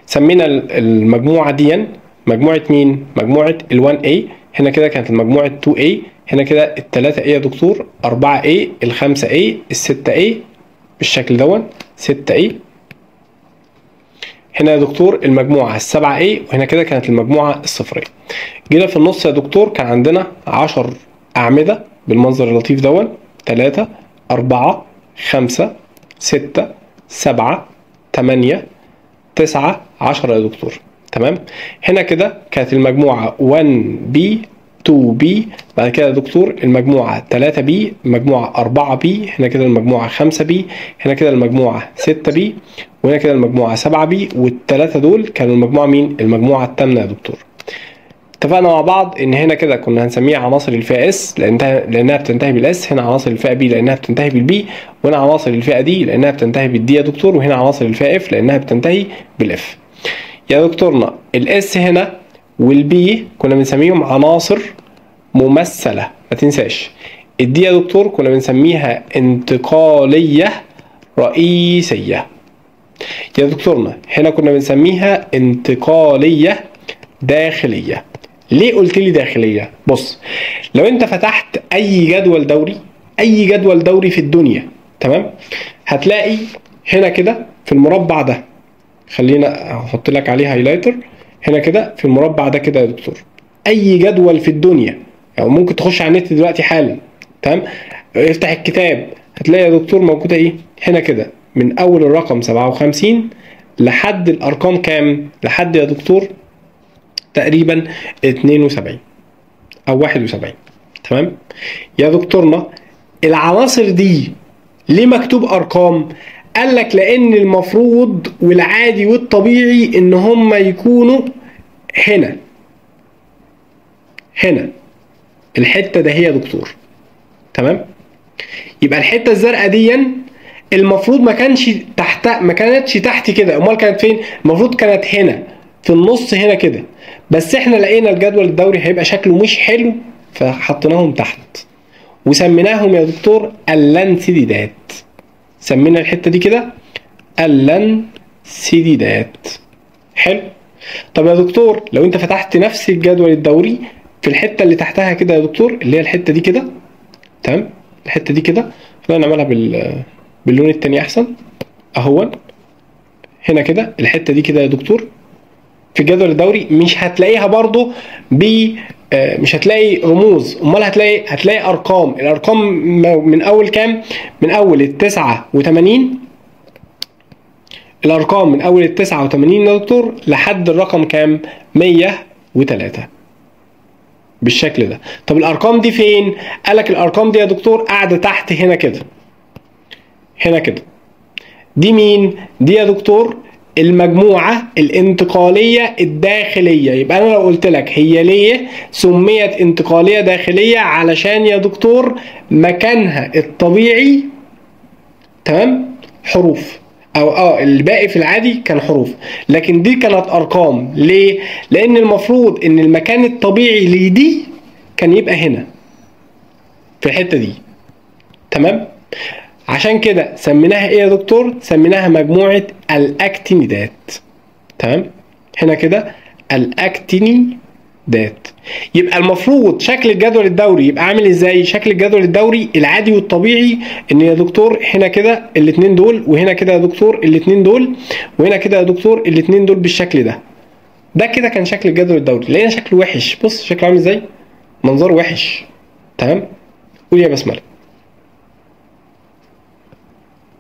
سمينا المجموعة دي مجموعة مين؟ مجموعة ال1A. هنا كده كانت المجموعة 2A. هنا كده ال3A يا دكتور، 4A، ال5A، ال6A بالشكل دون 6A. هنا يا دكتور المجموعة ال7A، وهنا كده كانت المجموعة الصفرية. جينا في النص يا دكتور كان عندنا 10 أعمدة بالمنظر اللطيف دون. 3 4 5 6 7 8 9 10 يا دكتور. تمام؟ هنا كده كانت المجموعة 1B 2B. بعد كده يا دكتور المجموعة 3B، المجموعة 4B. هنا كده المجموعة 5B. هنا كده المجموعة 6B. وهنا كده المجموعة 7B. والثلاثة دول كانوا المجموعة مين؟ المجموعة الثامنة يا دكتور. اتفقنا مع بعض ان هنا كده كنا هنسميها عناصر الفئة اس لانها بتنتهي بالاس. هنا عناصر الفئة بي لانها بتنتهي بالبي. وهنا عناصر الفئة دي لانها بتنتهي بالدي يا دكتور. وهنا عناصر الفئة اف لانها بتنتهي بالاف. يا دكتورنا الاس هنا والبي كنا بنسميهم عناصر ممثلة، ما تنساش. الدي يا دكتور كنا بنسميها انتقالية رئيسية. يا دكتورنا هنا كنا بنسميها انتقالية داخلية. ليه قلت لي داخلية؟ بص، لو انت فتحت اي جدول دوري، اي جدول دوري في الدنيا، تمام، هتلاقي هنا كده في المربع ده، خلينا احط لك عليه هايلايتر. هنا كده في المربع ده كده يا دكتور اي جدول في الدنيا، يعني ممكن تخش على النت دلوقتي حالا، تمام، افتح الكتاب هتلاقي يا دكتور موجودة ايه هنا كده من اول الرقم 57 لحد الارقام كام؟ لحد يا دكتور تقريبا 72 او 71. تمام يا دكتورنا، العناصر دي ليه مكتوب ارقام؟ قال لك لان المفروض والعادي والطبيعي ان هم يكونوا هنا الحته ده هي يا دكتور. تمام، يبقى الحته الزرقاء دي المفروض ما كانتش تحت كده. امال كانت فين؟ المفروض كانت هنا في النص هنا كده، بس احنا لقينا الجدول الدوري هيبقى شكله مش حلو فحطيناهم تحت وسميناهم يا دكتور اللانسيديدات. سمينا الحته دي كده اللانسيديدات. حلو. طب يا دكتور لو انت فتحت نفس الجدول الدوري في الحته اللي تحتها كده يا دكتور، اللي هي الحته دي كده، تمام، الحته دي كده، خلينا نعملها باللون التاني احسن. اهون هنا كده الحته دي كده يا دكتور في الجدول الدوري مش هتلاقيها برضو مش هتلاقي رموز، امال هتلاقي ارقام. الارقام من اول كام؟ من اول ال 89. الارقام من اول ال 89 يا دكتور لحد الرقم كام؟ 103 بالشكل ده. طب الارقام دي فين؟ قالك الارقام دي يا دكتور قاعده تحت هنا كده، هنا كده. دي مين؟ دي يا دكتور المجموعة الانتقالية الداخلية. يبقى أنا لو قلت لك هي ليه سميت انتقالية داخلية؟ علشان يا دكتور مكانها الطبيعي تمام حروف، أو الباقي في العادي كان حروف، لكن دي كانت أرقام. ليه؟ لأن المفروض إن المكان الطبيعي لدي كان يبقى هنا في الحتة دي، تمام؟ عشان كده سميناها ايه يا دكتور؟ سميناها مجموعة الاكتينيدات، تمام؟ هنا كده الاكتينيدات. يبقى المفروض شكل الجدول الدوري يبقى عامل ازاي؟ شكل الجدول الدوري العادي والطبيعي ان يا دكتور هنا كده الاتنين دول، وهنا كده يا دكتور الاتنين دول، وهنا كده يا دكتور الاتنين دول بالشكل ده. ده كده كان شكل الجدول الدوري. لقينا شكله وحش، بص شكله عامل ازاي؟ منظره وحش، تمام؟ قول يا بسملة.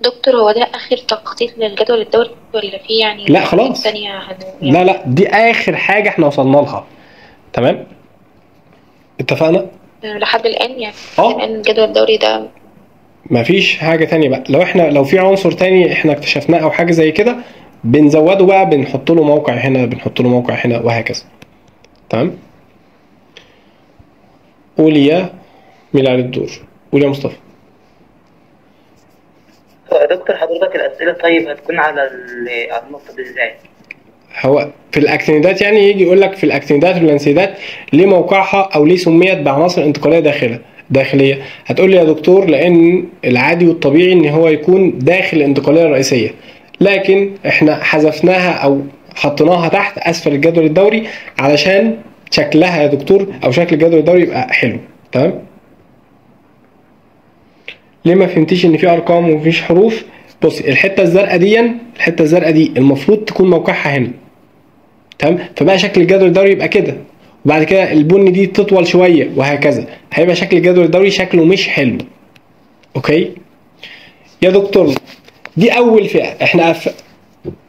دكتور هو ده اخر تخطيط للجدول الدوري ولا في يعني لا خلاص، ثانية لا دي اخر حاجه احنا وصلنا لها، تمام؟ اتفقنا لحد الان يعني الان الجدول الدوري ده مفيش حاجه تانية بقى. لو في عنصر تاني احنا اكتشفناه او حاجه زي كده بنزوده بقى، بنحط له موقع هنا، بنحط له موقع هنا، وهكذا، تمام؟ قول يا مين على الدور؟ قول يا مصطفى. يا دكتور حضرتك الأسئلة طيب هتكون على النقطة دي ازاي؟ هو في الاكتينيدات يعني يجي يقول لك في الاكتينيدات والانسيدات ليه موقعها او ليه سميت بعناصر انتقاليه داخليه؟ هتقول لي يا دكتور لان العادي والطبيعي ان هو يكون داخل الانتقاليه الرئيسيه، لكن احنا حذفناها او حطيناها تحت اسفل الجدول الدوري علشان شكلها يا دكتور او شكل الجدول الدوري يبقى حلو، تمام؟ ليه ما فهمتيش ان في ارقام ومفيش حروف؟ بصي الحته الزرقاء دي المفروض تكون موقعها هنا، تمام؟ فبقى شكل الجدول الدوري يبقى كده، وبعد كده البني دي تطول شويه وهكذا، هيبقى شكل الجدول الدوري شكله مش حلو. اوكي يا دكتور، دي اول فئه احنا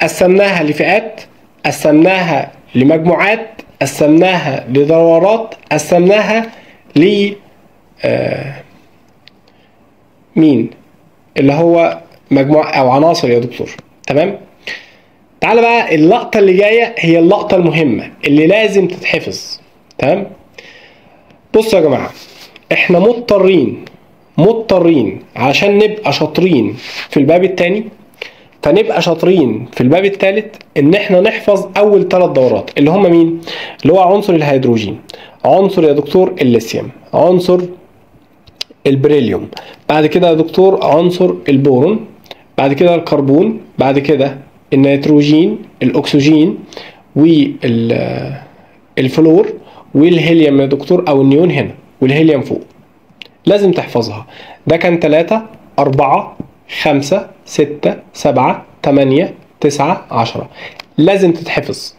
قسمناها لفئات، قسمناها لمجموعات، قسمناها لدورات، قسمناها ل مين اللي هو مجموعة او عناصر يا دكتور، تمام؟ تعال بقى اللقطة اللي جاية هي اللقطة المهمة اللي لازم تتحفظ، تمام؟ بصوا يا جماعة، احنا مضطرين عشان نبقى شاطرين في الباب الثاني، فنبقى شاطرين في الباب الثالث ان احنا نحفظ اول 3 دورات اللي هم مين؟ اللي هو عنصر الهيدروجين، عنصر يا دكتور الليثيوم، عنصر البريليوم، بعد كده يا دكتور عنصر البورون، بعد كده الكربون، بعد كده النيتروجين، الاكسجين، والفلور، والهيليوم يا دكتور او النيون هنا، والهيليوم فوق. لازم تحفظها. ده كان 3 4 5 6 7 8 9 10 لازم تتحفظ.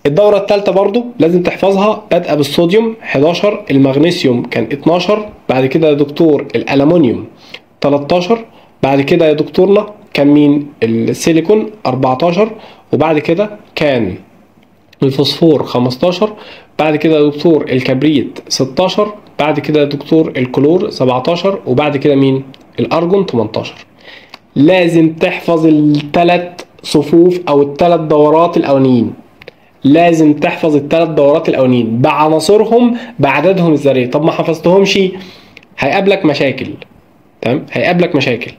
الدورة الثالثة برضو لازم تحفظها، بادئة بالصوديوم 11، المغنيسيوم كان 12، بعد كده يا دكتور الألمونيوم 13، بعد كده يا دكتورنا كان مين؟ السيليكون 14، وبعد كده كان الفوسفور 15، بعد كده يا دكتور الكبريت 16، بعد كده يا دكتور الكلور 17، وبعد كده مين؟ الأرجون 18. لازم تحفظ ال3 صفوف أو ال3 دورات الأولانيين، لازم تحفظ ال3 دورات الأولانيين بعناصرهم بعددهم الذري. طب ما حفظتهمش هيقابلك مشاكل، تمام؟ هيقابلك مشاكل،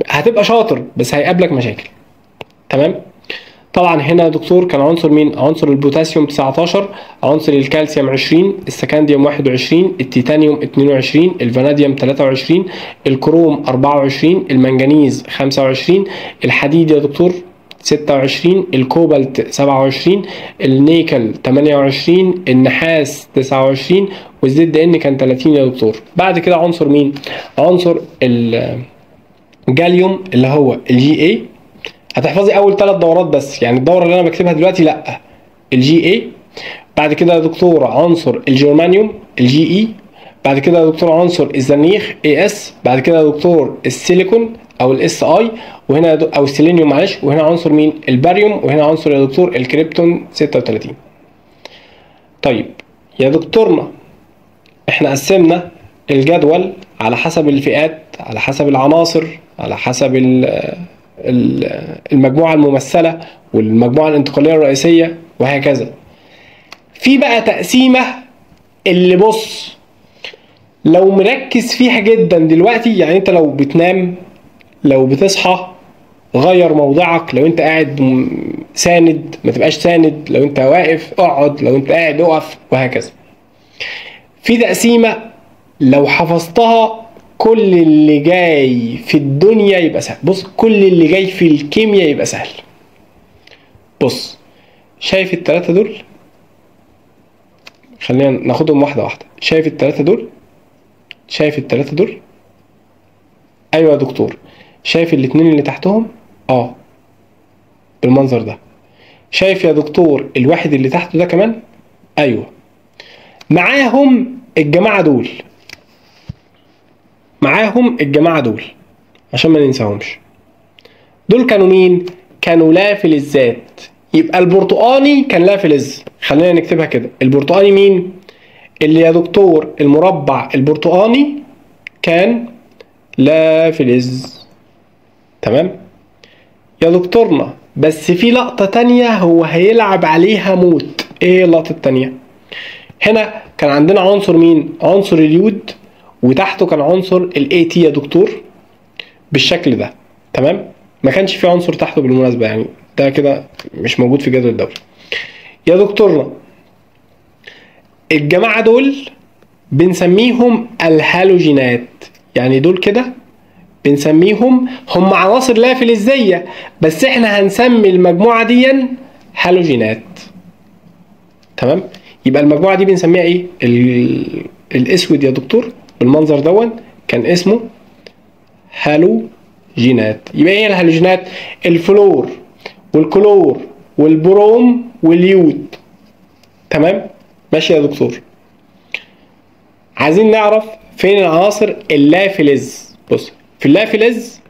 هتبقى شاطر بس هيقابلك مشاكل، تمام؟ طبعا هنا يا دكتور كان عنصر مين؟ عنصر البوتاسيوم 19، عنصر الكالسيوم 20، السكنديوم 21، التيتانيوم 22، الفاناديوم 23، الكروم 24، المنجنيز 25، الحديد يا دكتور 26، الكوبالت 27، النيكل 28، النحاس 29، والزد ان كان 30 يا دكتور. بعد كده عنصر مين؟ عنصر الجاليوم اللي هو الجي اي، هتحفظي اول 3 دورات بس، يعني الدوره اللي انا بكتبها دلوقتي لا، الجي اي، بعد كده يا دكتور عنصر الجرمانيوم الجي اي، بعد كده يا دكتور عنصر الزنيخ اي اس، بعد كده يا دكتور السيليكون او الاس اي، وهنا او السيلينيوم معلش، وهنا عنصر مين؟ الباريوم، وهنا عنصر يا دكتور الكريبتون 36. طيب يا دكتورنا احنا قسمنا الجدول على حسب الفئات، على حسب العناصر، على حسب المجموعة الممثلة والمجموعة الانتقالية الرئيسية وهكذا. في بقى تقسيمة اللي بص لو مركز فيها جدا دلوقتي، يعني انت لو بتنام، لو بتصحى غير موضعك، لو انت قاعد ساند ما تبقاش ساند، لو انت واقف اقعد، لو انت قاعد اقف، وهكذا. في تقسيمة لو حفظتها كل اللي جاي في الدنيا يبقى سهل. بص كل اللي جاي في الكيمياء يبقى سهل. بص شايف ال3 دول؟ خلينا ناخدهم واحدة واحدة. شايف ال3 دول؟ شايف ال3 دول؟ ايوه يا دكتور. شايف ال2 اللي تحتهم؟ بالمنظر ده. شايف يا دكتور الواحد اللي تحته ده كمان؟ ايوه. معاهم الجماعة دول، معاهم الجماعة دول عشان ما ننساهمش. دول كانوا مين؟ كانوا لا فلزات. يبقى البرتقاني كان لا فلز، خلينا نكتبها كده. البرتقاني مين؟ اللي يا دكتور المربع البرتقاني كان لا فلز. تمام يا دكتورنا، بس في لقطة تانية هو هيلعب عليها موت. ايه اللقطة التانية؟ هنا كان عندنا عنصر مين؟ عنصر اليود، وتحته كان عنصر الاي تي يا دكتور بالشكل ده. تمام؟ ما كانش في عنصر تحته بالمناسبة، يعني ده كده مش موجود في جدول الدوري. يا دكتورنا الجماعة دول بنسميهم الهالوجينات، يعني دول كده بنسميهم هم عناصر لا فلزية، بس احنا هنسمي المجموعة دي هالوجينات. تمام؟ يبقى المجموعة دي بنسميها ايه؟ الاسود يا دكتور بالمنظر دون كان اسمه هالوجينات. يبقى ايه الهالوجينات؟ الفلور والكلور والبروم واليود. تمام؟ ماشي يا دكتور. عايزين نعرف فين العناصر اللا فلز. بص في اللا فلز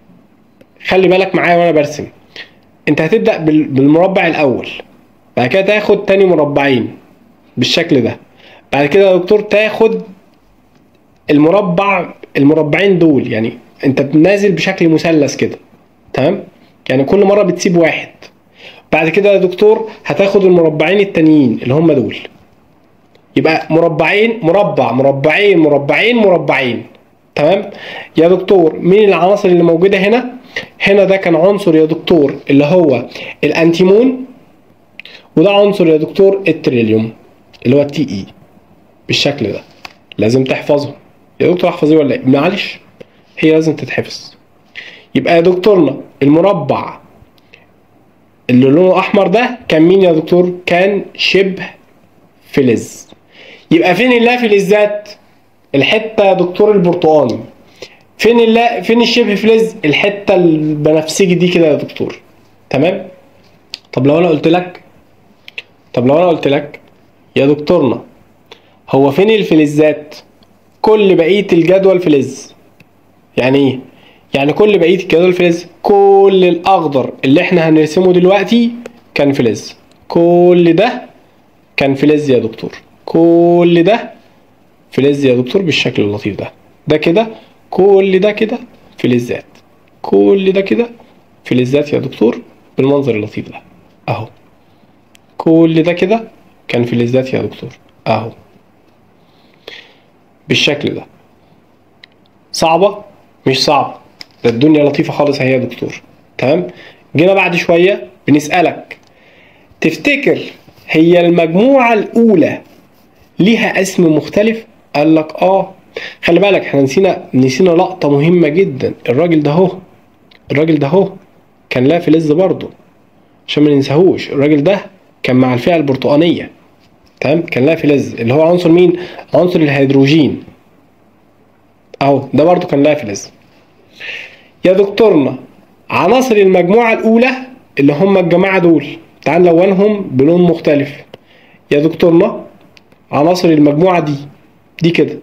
خلي بالك معايا وانا برسم. انت هتبدأ بالمربع الاول، بعد كده تاخد تاني مربعين بالشكل ده، بعد كده يا دكتور تاخد المربعين دول، يعني انت نازل بشكل مثلث كده. تمام؟ يعني كل مرة بتسيب واحد. بعد كده يا دكتور هتاخد المربعين التانيين اللي هم دول، يبقى مربعين مربع مربعين مربعين مربعين. تمام يا دكتور؟ مين العناصر اللي موجودة هنا؟ هنا ده كان عنصر يا دكتور اللي هو الانتيمون، وده عنصر يا دكتور التريليوم اللي هو التي اي بالشكل ده. لازم تحفظهم يا دكتور. احفظيه ولا ايه؟ معلش هي لازم تتحفظ. يبقى يا دكتورنا المربع اللي لونه احمر ده كان مين يا دكتور؟ كان شبه فلز. يبقى فين اللا فلزات؟ الحته يا دكتور البرتقاني. فين الشبه فلز؟ الحته البنفسجي دي كده يا دكتور. تمام؟ طب لو انا قلت لك يا دكتورنا هو فين الفلزات؟ كل بقيه الجدول فلز. يعني ايه؟ يعني كل بقيه الجدول فلز. كل الاخضر اللي احنا هنرسمه دلوقتي كان فلز. كل ده كان فلز يا دكتور. كل ده فلز يا دكتور بالشكل اللطيف ده. ده كده كل ده كده فلزات. كل ده كده فلزات يا دكتور بالمنظر اللطيف ده اهو. كل ده كده كان فلزات يا دكتور اهو بالشكل ده. صعبة؟ مش صعبة، ده الدنيا لطيفة خالص اهي يا دكتور. تمام؟ جينا بعد شوية بنسألك تفتكر هي المجموعة الأولى ليها اسم مختلف؟ قال لك خلي بالك احنا نسينا لقطة مهمة جدا. الراجل ده اهو كان لا فلز برضه عشان ما ننساهوش. الراجل ده كان مع الفئة البرتقانية. تمام؟ كان لا فلز اللي هو عنصر مين؟ عنصر الهيدروجين اهو، ده برضه كان لا فلز. يا دكتورنا عناصر المجموعة الأولى اللي هم الجماعة دول تعال نلونهم بلون مختلف يا دكتورنا. عناصر المجموعة دي كده،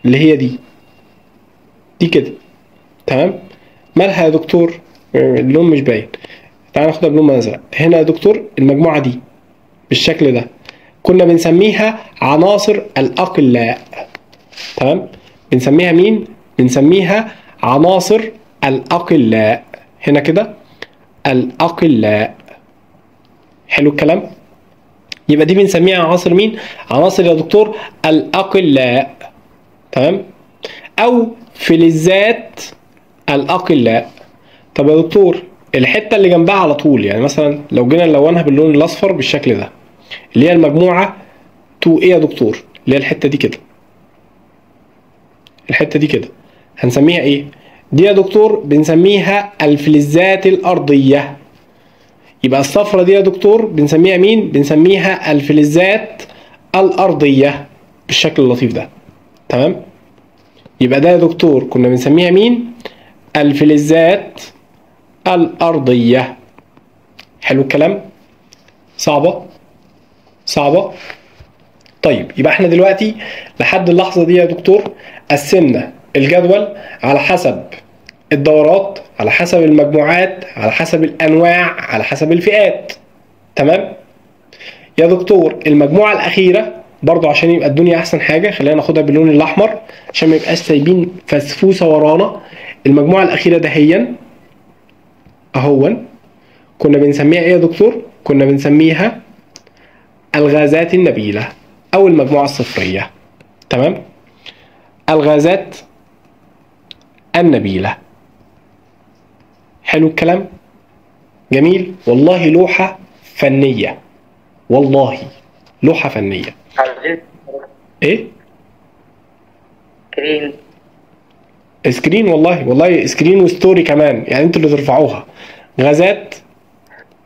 اللي هي دي كده، تمام. مالها يا دكتور؟ اللون مش باين. تعال ناخدها بلون ازرق. هنا يا دكتور المجموعة دي بالشكل ده كنا بنسميها عناصر الأقلاء، تمام. بنسميها مين؟ بنسميها عناصر الأقلاء. هنا كده الأقلاء. حلو الكلام؟ يبقى دي بنسميها عناصر مين؟ عناصر يا دكتور الأقلاء، تمام. أو فلزات الأقلاء. طب يا دكتور الحتة اللي جنبها على طول، يعني مثلا لو جينا نلونها باللون الأصفر بالشكل ده، اللي هي المجموعة 2 ايه يا دكتور؟ اللي هي الحتة دي كده، الحتة دي كده هنسميها ايه؟ دي يا دكتور بنسميها الفلزات الأرضية. يبقى الصفرة دي يا دكتور بنسميها مين؟ بنسميها الفلزات الأرضية بالشكل اللطيف ده، تمام. يبقى ده يا دكتور كنا بنسميها مين؟ الفلزات الأرضية. حلو الكلام؟ صعبة؟ طيب يبقى احنا دلوقتي لحد اللحظة دي يا دكتور قسمنا الجدول على حسب الدورات، على حسب المجموعات، على حسب الأنواع، على حسب الفئات، تمام. يا دكتور المجموعة الأخيرة برضو عشان يبقى الدنيا أحسن حاجة خلينا ناخدها باللون الأحمر عشان ما يبقاش سايبين فسفوسة ورانا. المجموعة الأخيرة دهيا أهون كنا بنسميها إيه يا دكتور؟ كنا بنسميها الغازات النبيلة أو المجموعة الصفرية، تمام. الغازات النبيلة. حلو الكلام؟ جميل. والله لوحة فنية، والله لوحة فنية. ايه؟ سكرين. والله سكرين وستوري كمان، يعني انتوا اللي ترفعوها. غازات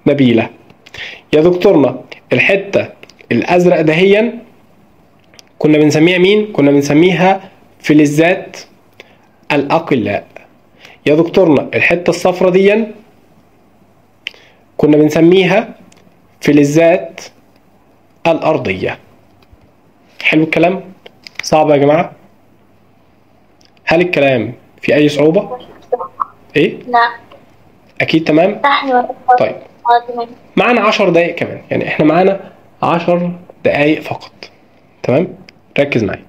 نبيلة يا دكتورنا. الحتة الأزرق دهيا كنا بنسميها مين؟ كنا بنسميها فلزات الأقلاء. يا دكتورنا الحتة الصفرة دي كنا بنسميها فلزات الأرضية. حلو الكلام؟ صعب يا جماعة؟ هل الكلام في أي صعوبة؟ إيه؟ لا. أكيد تمام؟ طيب معنا 10 دقايق كمان، يعني إحنا معانا 10 دقايق فقط، تمام؟ ركز معايا.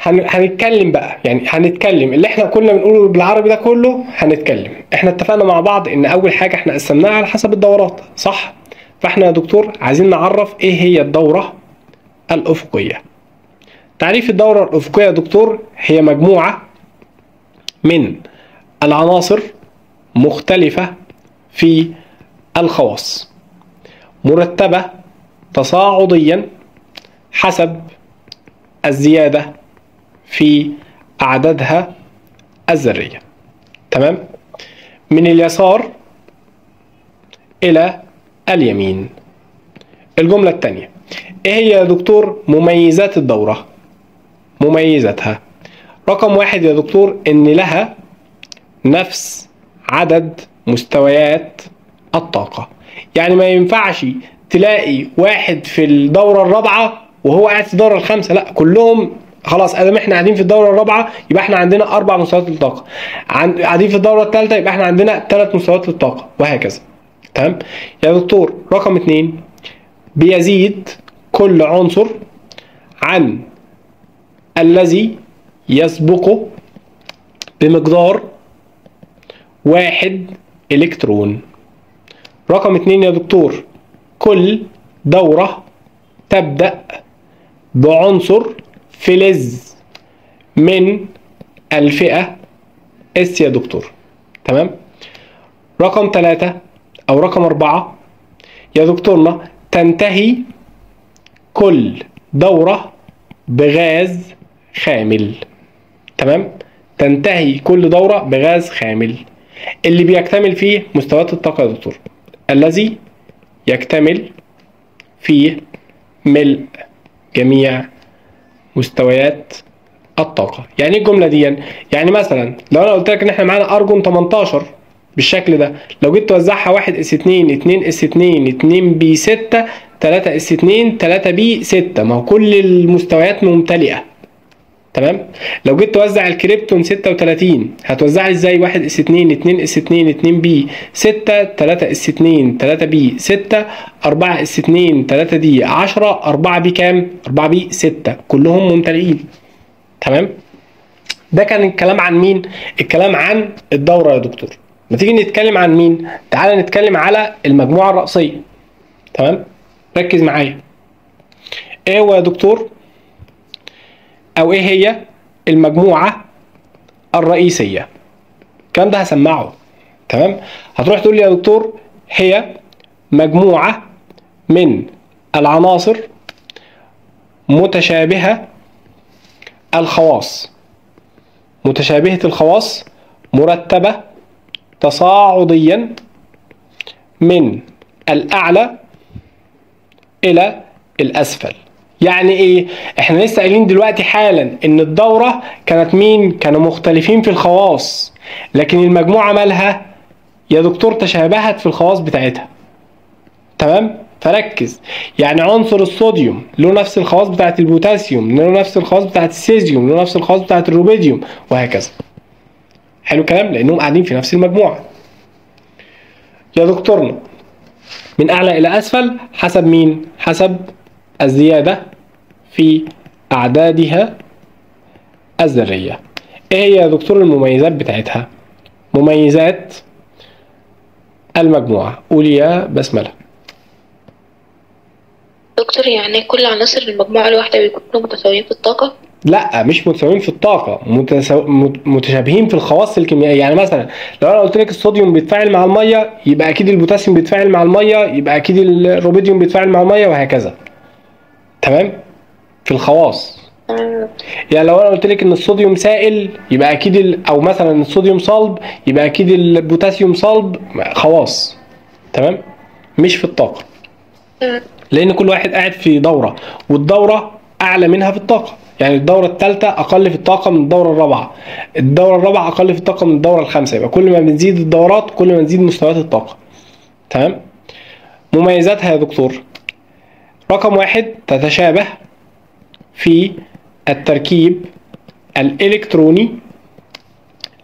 هنتكلم بقى، يعني هنتكلم اللي احنا كنا بنقوله بالعربي ده كله هنتكلم. احنا اتفقنا مع بعض ان اول حاجة احنا قسمناها على حسب الدورات، صح؟ فاحنا يا دكتور عايزين نعرف ايه هي الدورة الأفقية. تعريف الدورة الأفقية يا دكتور هي مجموعة من العناصر مختلفة في الخواص مرتبة تصاعديا حسب الزيادة في أعدادها الذرية، تمام؟ من اليسار إلى اليمين. الجملة الثانية إيه هي يا دكتور مميزات الدورة؟ مميزاتها رقم 1 يا دكتور إن لها نفس عدد مستويات الطاقة. يعني ما ينفعش تلاقي واحد في الدورة الرابعة وهو قاعد في الدورة الخامسة، لا كلهم خلاص ادام احنا قاعدين في الدورة الرابعة يبقى احنا عندنا 4 مستويات للطاقة، قاعدين في الدورة الثالثة يبقى احنا عندنا 3 مستويات للطاقة، وهكذا، تمام يا دكتور. رقم 2 بيزيد كل عنصر عن الذي يسبقه بمقدار 1 إلكترون. رقم 2 يا دكتور كل دورة تبدأ بعنصر فلز من الفئة اس يا دكتور، تمام. رقم 3 أو رقم 4 يا دكتورنا تنتهي كل دورة بغاز خامل، تمام. تنتهي كل دورة بغاز خامل اللي بيكتمل فيه مستويات الطاقة يا دكتور، الذي يكتمل فيه ملء جميع مستويات الطاقة. يعني ايه الجملة دي؟ يعني مثلا لو انا قلت لك ان احنا معانا ارجون 18 بالشكل ده. لو جيت توزعها 1 اس 2 2 اس 2 2 بي 6 3 اس 2 3 بي 6، ما هو كل المستويات ممتلئه. تمام. لو جيت توزع الكريبتون 36 هتوزعها ازاي؟ 1 اس 2 2 اس 2 2 بي 6 3 اس 2 3 بي 6 4 اس 2 3 دي 10 4 بي كام؟ 4 بي 6 كلهم ممتلئين. تمام. ده كان الكلام عن مين؟ الكلام عن الدورة يا دكتور. ما تيجي نتكلم عن مين؟ تعالى نتكلم على المجموعة الرئيسية. تمام؟ ركز معايا. ايه هو يا دكتور؟ او ايه هي المجموعة الرئيسية؟ الكلام ده هسمعه. تمام؟ هتروح تقول لي يا دكتور هي مجموعة من العناصر متشابهة الخواص، متشابهة الخواص، مرتبة تصاعديا من الأعلى إلى الأسفل. يعني إيه؟ إحنا لسه قايلين دلوقتي حالا إن الدورة كانت مين؟ كانوا مختلفين في الخواص، لكن المجموعة مالها؟ يا دكتور تشابهت في الخواص بتاعتها. تمام؟ فركز. يعني عنصر الصوديوم له نفس الخواص بتاعت البوتاسيوم، له نفس الخواص بتاعت السيزيوم، له نفس الخواص بتاعت الروبيديوم، وهكذا. حلو الكلام؟ لأنهم قاعدين في نفس المجموعة. يا دكتورنا من أعلى إلى أسفل حسب مين؟ حسب الزيادة في أعدادها الذرية. إيه هي يا دكتور المميزات بتاعتها؟ مميزات المجموعة. قولي يا بسملة. دكتور يعني كل عناصر المجموعة الواحدة بيكونوا متساويين في الطاقة؟ لا، مش متساويين في الطاقة، متشابهين في الخواص الكيميائية. يعني مثلا لو انا قلت لك الصوديوم بيتفاعل مع المية، يبقى اكيد البوتاسيوم بيتفاعل مع المية، يبقى اكيد الروبيديوم بيتفاعل مع المية، وهكذا. تمام؟ في الخواص. يعني لو انا قلت لك ان الصوديوم سائل، يبقى اكيد او مثلا الصوديوم صلب، يبقى اكيد البوتاسيوم صلب. خواص. تمام؟ مش في الطاقة. لان كل واحد قاعد في دورة، والدورة اعلى منها في الطاقة. يعني الدورة الثالثة أقل في الطاقة من الدورة الرابعة، الدورة الرابعة أقل في الطاقة من الدورة الخامسة. يبقى كل ما بنزيد الدورات كل ما نزيد مستويات الطاقة. تمام؟ مميزاتها يا دكتور: رقم 1 تتشابه في التركيب الإلكتروني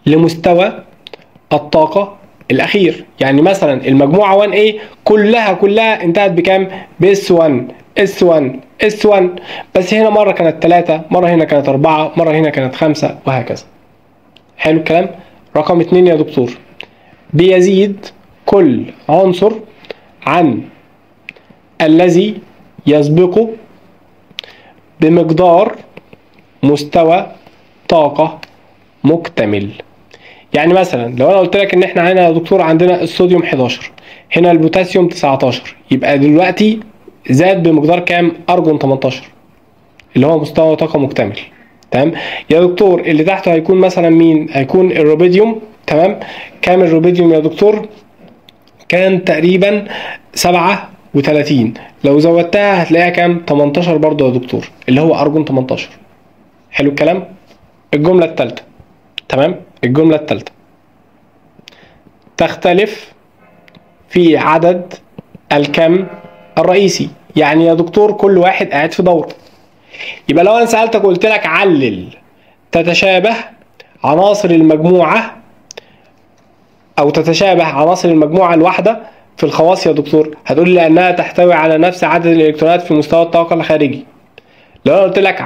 لمستوى الطاقة الأخير. يعني مثلا المجموعة 1A كلها انتهت بكام؟ ب S1 S1 S1، بس هنا مرة كانت 3، مرة هنا كانت 4، مرة هنا كانت 5، وهكذا. حلو الكلام؟ رقم 2 يا دكتور: بيزيد كل عنصر عن الذي يسبقه بمقدار مستوى طاقة مكتمل. يعني مثلا لو انا قلت لك ان احنا هنا يا دكتور عندنا الصوديوم 11، هنا البوتاسيوم 19، يبقى دلوقتي زاد بمقدار كام؟ ارجون 18 اللي هو مستوى طاقة مكتمل. تمام؟ يا دكتور اللي تحته هيكون مثلا مين؟ هيكون الروبيديوم. تمام؟ كام الروبيديوم يا دكتور؟ كان تقريبا 37، لو زودتها هتلاقيها كام؟ 18 برضه يا دكتور، اللي هو ارجون 18. حلو الكلام؟ الجملة الثالثة. تمام؟ الجملة الثالثة تختلف في عدد الكم الرئيسي. يعني يا دكتور كل واحد قاعد في دوره. يبقى لو انا سألتك وقلت لك علل تتشابه عناصر المجموعة او تتشابه عناصر المجموعة الواحدة في الخواص يا دكتور، هتقول لي لانها تحتوي على نفس عدد الالكترونات في مستوى الطاقة الخارجي. لو انا قلت لك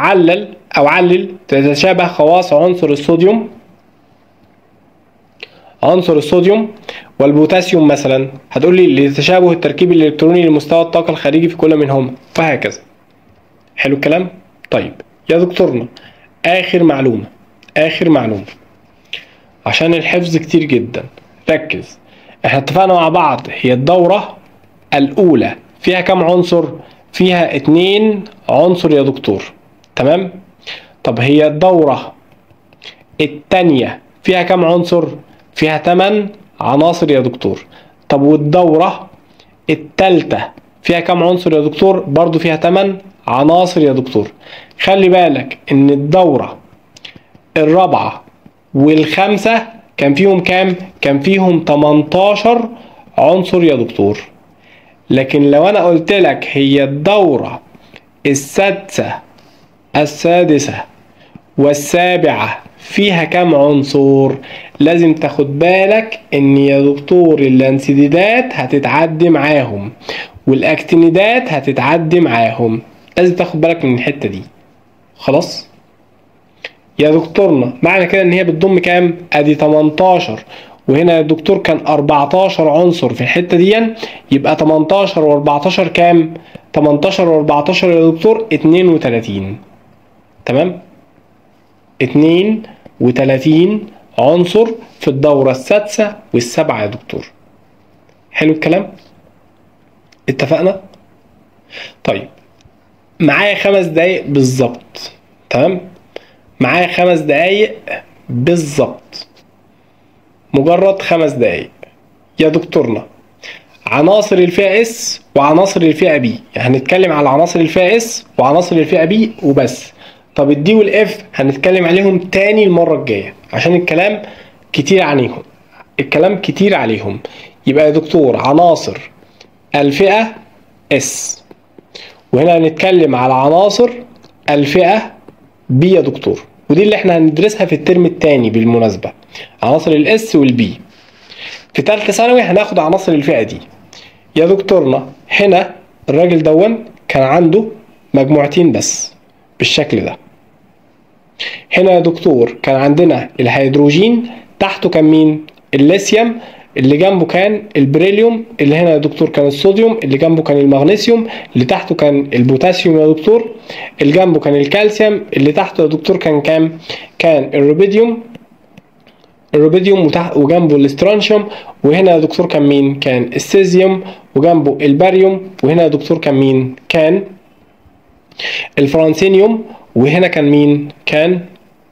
علل تتشابه خواص عنصر الصوديوم والبوتاسيوم مثلا، هتقول لي لتشابه التركيب الالكتروني لمستوى الطاقة الخارجي في كل منهما، وهكذا. حلو الكلام؟ طيب يا دكتورنا آخر معلومة عشان الحفظ كتير جدا، ركز. احنا اتفقنا مع بعض هي الدورة الأولى فيها كم عنصر؟ فيها 2 عنصر يا دكتور. تمام؟ طب هي الدورة الثانية فيها كم عنصر؟ فيها 8 عناصر يا دكتور. طب والدورة الثالثة فيها كم عنصر يا دكتور؟ برضو فيها 8 عناصر يا دكتور. خلي بالك ان الدورة الرابعة والخامسة كان فيهم كام؟ كان فيهم 18 عنصر يا دكتور. لكن لو انا قلت لك هي الدورة السادسة والسابعة فيها كام عنصر؟ لازم تاخد بالك ان يا دكتور الانسدادات هتتعدي معاهم والاكتينيدات هتتعدي معاهم، لازم تاخد بالك من الحتة دي. خلاص يا دكتورنا، معنى كده ان هي بتضم كام؟ ادي 18 وهنا يا دكتور كان 14 عنصر في الحتة دي، يبقى 18 و14 كام؟ 18 و14 يا دكتور 32. تمام؟ 32 عنصر في الدورة السادسة والسابعة يا دكتور. حلو الكلام؟ اتفقنا؟ طيب معايا 5 دقايق بالظبط. تمام؟ معايا 5 دقايق بالظبط، مجرد 5 دقايق يا دكتورنا. عناصر الفئة اس وعناصر الفئة بي، يعني هنتكلم على عناصر الفئة اس وعناصر الفئة بي وبس. طب الدي والاف هنتكلم عليهم تاني المرة الجاية عشان الكلام كتير عليهم. يبقى يا دكتور عناصر الفئة اس، وهنا هنتكلم على عناصر الفئة بي يا دكتور، ودي اللي احنا هندرسها في الترم الثاني بالمناسبة، عناصر الاس والبي. في ثالثة ثانوي هناخد عناصر الفئة دي يا دكتورنا. هنا الراجل دون كان عنده مجموعتين بس بالشكل ده. هنا يا دكتور كان عندنا الهيدروجين، تحته كان مين؟ الليثيوم، اللي جنبه كان البريليوم، اللي هنا يا دكتور كان الصوديوم، اللي جنبه كان المغنيسيوم، اللي تحته كان البوتاسيوم يا دكتور، اللي جنبه كان الكالسيوم، اللي تحته يا دكتور كان كام؟ كان الروبيديوم وجنبه الاسترانشيوم، وهنا يا دكتور كان مين؟ كان السيزيوم، وجنبه الباريوم، وهنا يا دكتور كان مين؟ كان الفرانسينيوم، وهنا كان مين؟ كان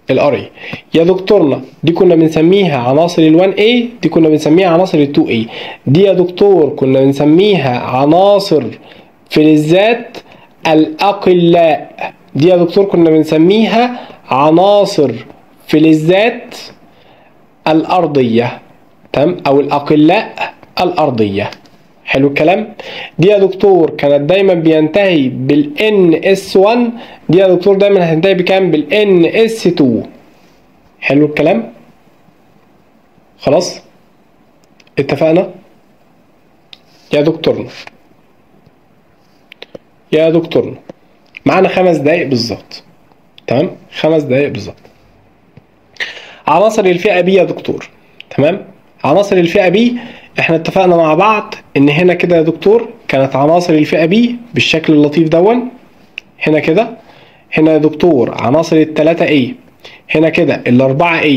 الاري. يا دكتورنا دي كنا بنسميها عناصر ال1A، دي كنا بنسميها عناصر ال2A. دي يا دكتور كنا بنسميها عناصر فلزات الأقلاء. دي يا دكتور كنا بنسميها عناصر فلزات الأرضية. تمام؟ أو الأقلاء الأرضية. حلو الكلام؟ دي يا دكتور كانت دايما بينتهي بالNS1، دي يا دكتور دايما هتنتهي بكام؟ بالNS2. حلو الكلام؟ خلاص؟ اتفقنا؟ يا دكتورنا معانا 5 دقايق بالظبط. تمام؟ 5 دقايق بالظبط. عناصر الفئة بي يا دكتور. تمام؟ عناصر الفئة بي احنا اتفقنا مع بعض ان هنا كده يا دكتور كانت عناصر الفئة بي بالشكل اللطيف دون. هنا كده، هنا يا دكتور عناصر ال3A، هنا كده ال4A،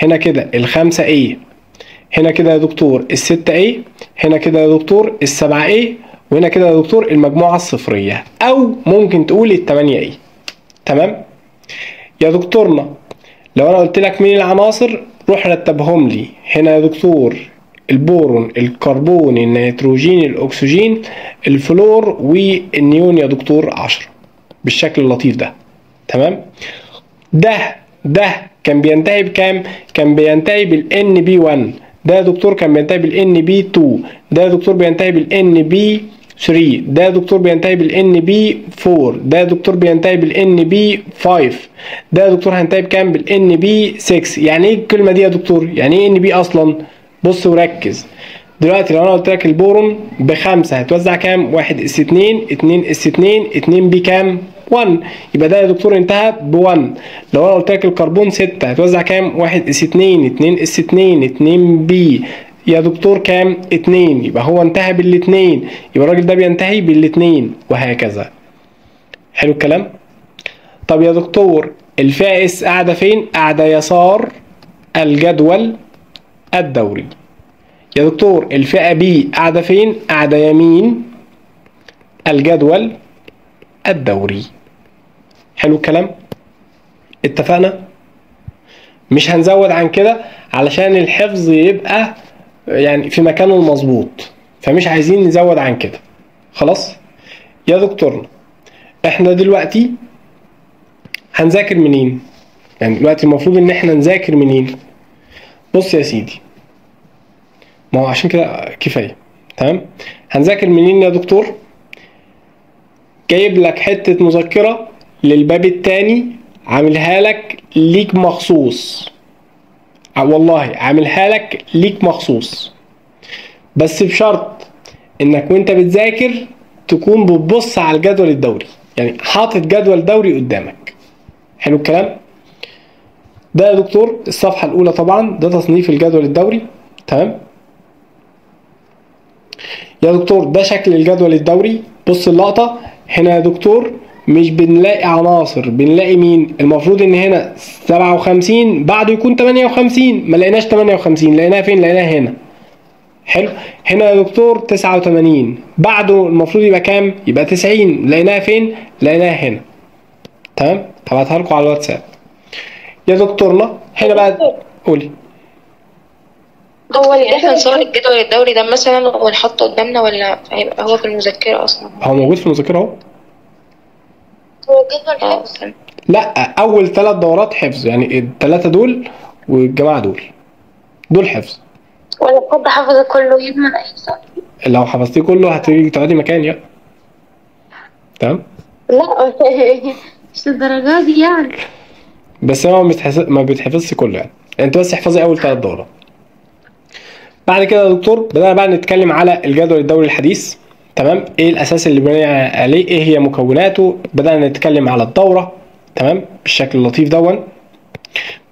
هنا كده ال5A، هنا كده يا دكتور ال6A، هنا كده يا دكتور ال7A، وهنا كده يا دكتور المجموعة الصفرية، او ممكن تقول ال8A. تمام؟ يا دكتورنا لو انا قلت لك مين العناصر روح رتبهم لي. هنا يا دكتور البورون، الكربون، النيتروجين، الاكسجين، الفلور، والنيون يا دكتور 10 بالشكل اللطيف ده. تمام؟ ده كان بينتهي بكام؟ كان بينتهي بالNB1. ده يا دكتور كان بينتهي بالNB2. ده يا دكتور بينتهي بالNB3. ده يا دكتور بينتهي بالNB4. ده يا دكتور بينتهي بالNB5. ده يا دكتور هينتهي بكام؟ بالNB6. يعني ايه الكلمة دي يا دكتور؟ يعني ايه NB اصلا؟ بص وركز. دلوقتي لو انا قلت لك البورون ب5 هتوزع كام؟ 1s2، 2s2، 2b كام؟ 1. يبقى ده يا دكتور انتهى ب1. لو انا قلت لك الكربون 6 هتوزع كام؟ 1s2، 2s2، 2b يا دكتور كام؟ 2. يبقى هو انتهى بالاثنين، يبقى الراجل ده بينتهي بالاثنين، وهكذا. حلو الكلام؟ طب يا دكتور الفئة اس قاعدة فين؟ قاعدة يسار الجدول الدوري. يا دكتور الفئة بي قاعدة فين؟ قاعدة يمين الجدول الدوري. حلو الكلام؟ اتفقنا؟ مش هنزود عن كده علشان الحفظ يبقى يعني في مكانه المظبوط، فمش عايزين نزود عن كده. خلاص؟ يا دكتورنا احنا دلوقتي هنذاكر منين؟ يعني دلوقتي المفروض ان احنا نذاكر منين؟ بص يا سيدي، ما هو عشان كده كفايه. تمام، هنذاكر منين يا دكتور؟ جايب لك حته مذكره للباب التاني، عاملها لك ليك مخصوص، والله عاملها لك ليك مخصوص، بس بشرط انك وانت بتذاكر تكون بتبص على الجدول الدوري، يعني حاطط جدول دوري قدامك. حلو الكلام ده يا دكتور. الصفحة الأولى طبعا ده تصنيف الجدول الدوري. تمام يا دكتور، ده شكل الجدول الدوري. بص اللقطة هنا يا دكتور، مش بنلاقي عناصر، بنلاقي مين؟ المفروض ان هنا 57 بعده يكون 58، ما لقيناش 58، لقيناها فين؟ لقيناها هنا. حلو، هنا يا دكتور 89 بعده المفروض يبقى كام؟ يبقى 90، لقيناها فين؟ لقيناها هنا. تمام، هبعتها لكم على الواتساب يا دكتورنا. هنا بقى قولي. هو اللي احنا نصور الجدول الدوري ده مثلا ونحطه قدامنا، ولا هيبقى هو في المذكرة أصلا؟ هو موجود في المذكرة اهو. هو جدول حفظ. لا، اول 3 دورات حفظ، يعني ال3 دول والجماعه دول حفظ. ولا حد حافظ كله يضمن أي صح؟ لو حفظتيه كله هتيجي تقعدي مكان يعني. تمام، لا مش الدرجات دي يعني. بس هو ما بيتحفظش كله يعني، انت بس احفظي اول 3 دورات. بعد كده يا دكتور بدأنا بقى نتكلم على الجدول الدوري الحديث. تمام، ايه الاساس اللي بني عليه، ايه هي مكوناته، بدأنا نتكلم على الدورة. تمام، بالشكل اللطيف دون.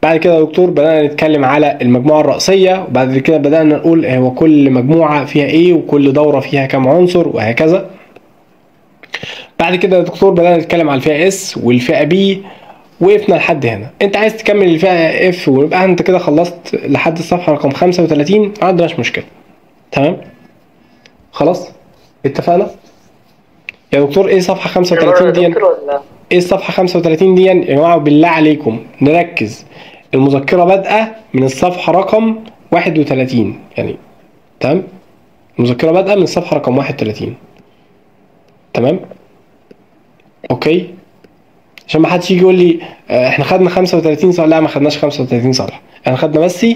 بعد كده يا دكتور بدأنا نتكلم على المجموعة الرئيسية، وبعد كده بدأنا نقول هو كل مجموعة فيها ايه، وكل دورة فيها كام عنصر، وهكذا. بعد كده يا دكتور بدأنا نتكلم على الفئة اس والفئة بي، وقفنا لحد هنا. انت عايز تكمل الفئة اف ونبقى انت كده خلصت لحد الصفحة رقم 35، ما عندناش مشكلة. تمام، خلاص اتفقنا يا دكتور. ايه صفحة 35 دي؟ ايه الصفحة 35 دي يا جماعة؟ بالله عليكم نركز، المذكرة بادئة من الصفحة رقم 31 يعني. تمام، المذكرة بادئة من الصفحة رقم 31. تمام، اوكي، عشان ما حدش يجي يقول لي احنا خدنا 35 صفحة. لا، ما خدناش 35 صفحة، احنا خدنا بس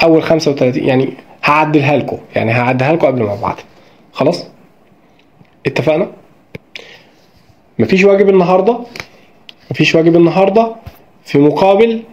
اول 35 يعني. هعدلها لكم يعني، هعدلها لكم قبل ما ابعتها. خلاص اتفقنا. مفيش واجب النهارده، في مقابل